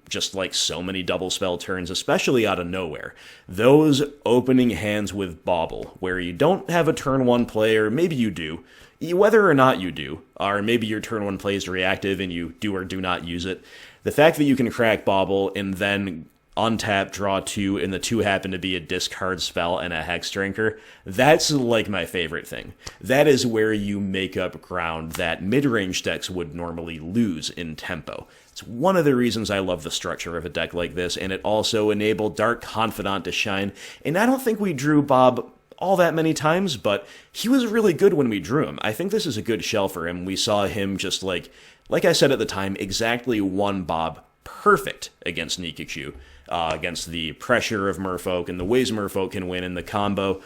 just like so many double spell turns, especially out of nowhere. Those opening hands with Bauble, where you don't have a turn 1 play, or maybe you do, whether or not you do, or maybe your turn 1 play is reactive and you do or do not use it. The fact that you can crack Bauble and then untap, draw 2, and the 2 happen to be a discard spell and a Hexdrinker, that's like my favorite thing. That is where you make up ground that mid-range decks would normally lose in tempo. It's one of the reasons I love the structure of a deck like this, and it also enabled Dark Confidant to shine. And I don't think we drew Bob all that many times, but he was really good when we drew him. I think this is a good shell for him. We saw him just like I said at the time, exactly one Bob perfect against Nikachu. Against the pressure of Merfolk and the ways Merfolk can win in the combo.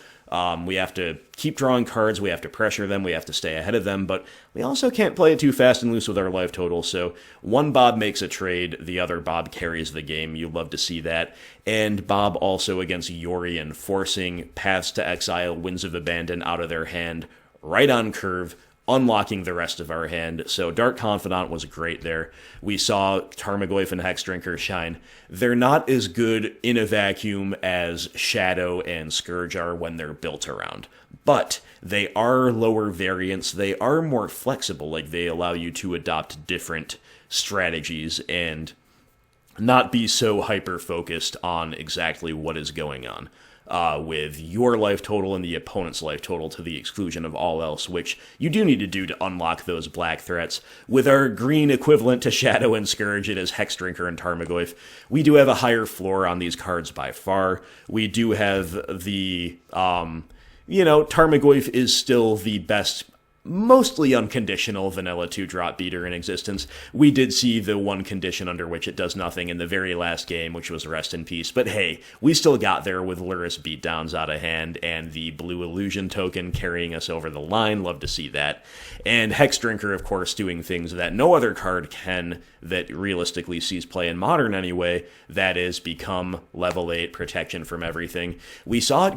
We have to keep drawing cards, we have to pressure them, we have to stay ahead of them, but we also can't play it too fast and loose with our life total, so one Bob makes a trade, the other Bob carries the game. You love to see that. And Bob also against Yorion, forcing Paths to Exile, Winds of Abandon out of their hand, right on curve, unlocking the rest of our hand. So Dark Confidant was great there. We saw Tarmogoyf and Hexdrinker shine. They're not as good in a vacuum as Shadow and Scourge are when they're built around, but they are lower variants. They are more flexible, like they allow you to adopt different strategies and not be so hyper-focused on exactly what is going on. With your life total and the opponent's life total to the exclusion of all else, which you do need to do to unlock those black threats. With our green equivalent to Shadow and Scourge, it is Hexdrinker and Tarmogoyf. We do have a higher floor on these cards by far. We do have the, Tarmogoyf is still the best, mostly unconditional vanilla 2-drop beater in existence. We did see the one condition under which it does nothing in the very last game, which was Rest in Peace, but hey, we still got there with Lurrus beatdowns out of hand and the blue illusion token carrying us over the line. Love to see that. And Hexdrinker, of course, doing things that no other card can, that realistically sees play in Modern anyway, that is become level 8 protection from everything. We saw it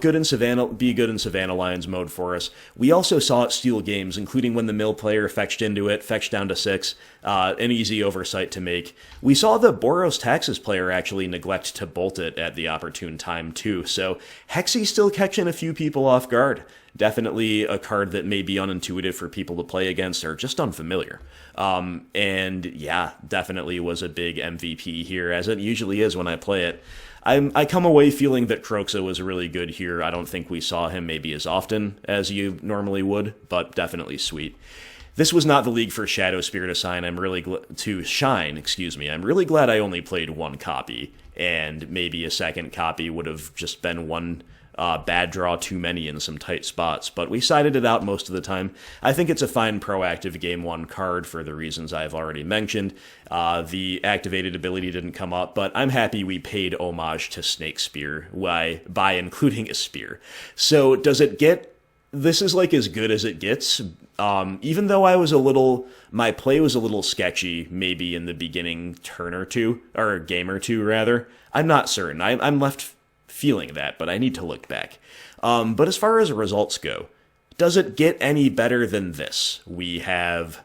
be good in Savannah Lions mode for us. We also saw it steal games, including when the Mill player fetched into it, fetched down to 6, an easy oversight to make. We saw the Boros Taxes player actually neglect to bolt it at the opportune time too, so Hexy still catching a few people off guard. Definitely a card that may be unintuitive for people to play against or just unfamiliar. And yeah, definitely was a big MVP here, as it usually is when I play it. I come away feeling that Kroxa was really good here. I don't think we saw him maybe as often as you normally would, but definitely sweet. This was not the league for Shadowspear to shine. I'm really glad I only played one copy, and maybe a second copy would have just been one bad draw too many in some tight spots, but we sided it out most of the time. I think it's a fine proactive Game 1 card for the reasons I've already mentioned. The activated ability didn't come up, but I'm happy we paid homage to Snakespear by including a spear. So does it get... This is like as good as it gets. Even though my play was a little sketchy, maybe in the beginning turn or two, or game or two rather. I'm not certain. I'm left feeling that, but I need to look back. But as far as results go, does it get any better than this? We have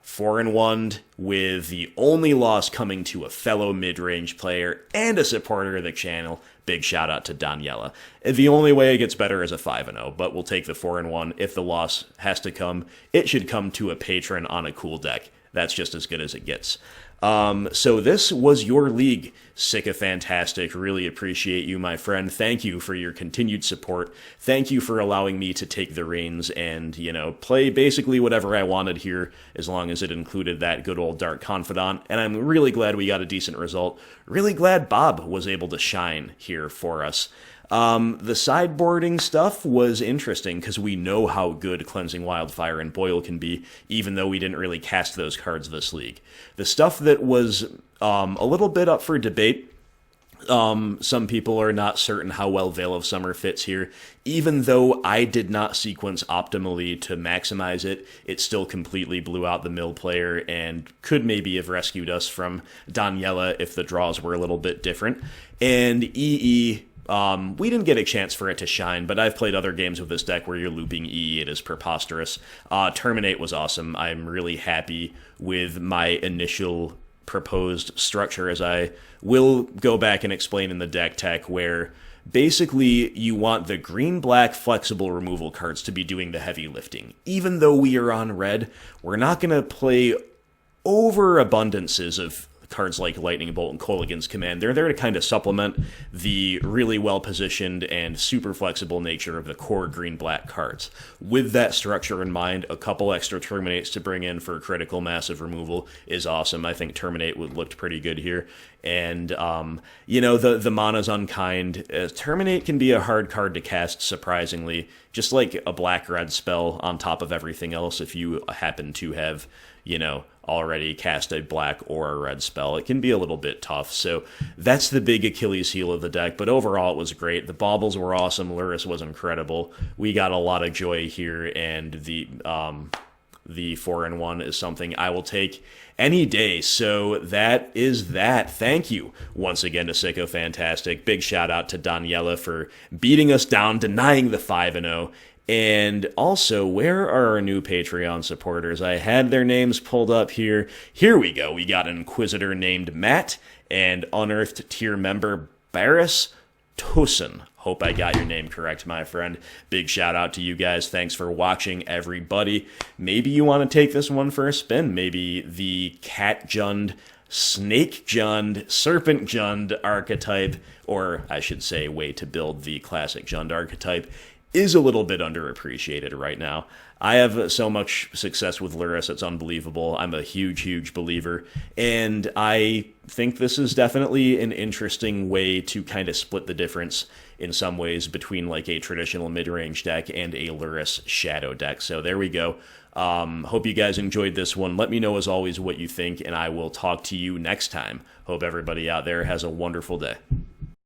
4-1 with the only loss coming to a fellow mid-range player and a supporter of the channel. Big shout out to Daniela. The only way it gets better is a 5-0, but we'll take the 4-1. If the loss has to come, it should come to a patron on a cool deck. That's just as good as it gets. So this was your league. Fantastic. Really appreciate you, my friend. Thank you for your continued support. Thank you for allowing me to take the reins and, play basically whatever I wanted here, as long as it included that good old Dark Confidant. And I'm really glad we got a decent result. Really glad Bob was able to shine here for us. The sideboarding stuff was interesting because we know how good Cleansing Wildfire and Boil can be, even though we didn't really cast those cards this league. The stuff that was a little bit up for debate, some people are not certain how well Veil of Summer fits here. Even though I did not sequence optimally to maximize it, it still completely blew out the Mill player and could maybe have rescued us from Daniela if the draws were a little bit different. And EE... we didn't get a chance for it to shine, but I've played other games with this deck where you're looping E. It is preposterous. Terminate was awesome. I'm really happy with my initial proposed structure, as I will go back and explain in the deck tech, where basically you want the green-black flexible removal cards to be doing the heavy lifting. Even though we are on red, we're not going to play overabundances of cards like Lightning Bolt and Kolaghan's Command. They're there to kind of supplement the really well-positioned and super flexible nature of the core green-black cards. With that structure in mind, a couple extra Terminates to bring in for critical massive removal is awesome. I think Terminate looked pretty good here. And, the mana's unkind. Terminate can be a hard card to cast, surprisingly. just like a black-red spell on top of everything else if you happen to have, already cast a black or a red spell. It can be a little bit tough, so that's the big Achilles heel of the deck, but overall it was great. The baubles were awesome, Lurrus was incredible, we got a lot of joy here, and the 4-in-1 is something I will take any day. So that is that. Thank you once again to Sycophantastic. Big shout out to Daniela for beating us down, denying the 5-0. And also, where are our new Patreon supporters? I had their names pulled up here. Here we go. We got an Inquisitor named Matt and Unearthed tier member Boros Taxes. Hope I got your name correct, my friend. Big shout out to you guys. Thanks for watching, everybody. Maybe you want to take this one for a spin. Maybe the Cat Jund, Snake Jund, Serpent Jund archetype, or I should say way to build the classic Jund archetype, is a little bit underappreciated right now. I have so much success with Lurrus, it's unbelievable. I'm a huge, huge believer, and I think this is definitely an interesting way to kind of split the difference in some ways between like a traditional mid-range deck and a Lurrus Shadow deck. So there we go. Hope you guys enjoyed this one. Let me know as always what you think, and I will talk to you next time. Hope everybody out there has a wonderful day.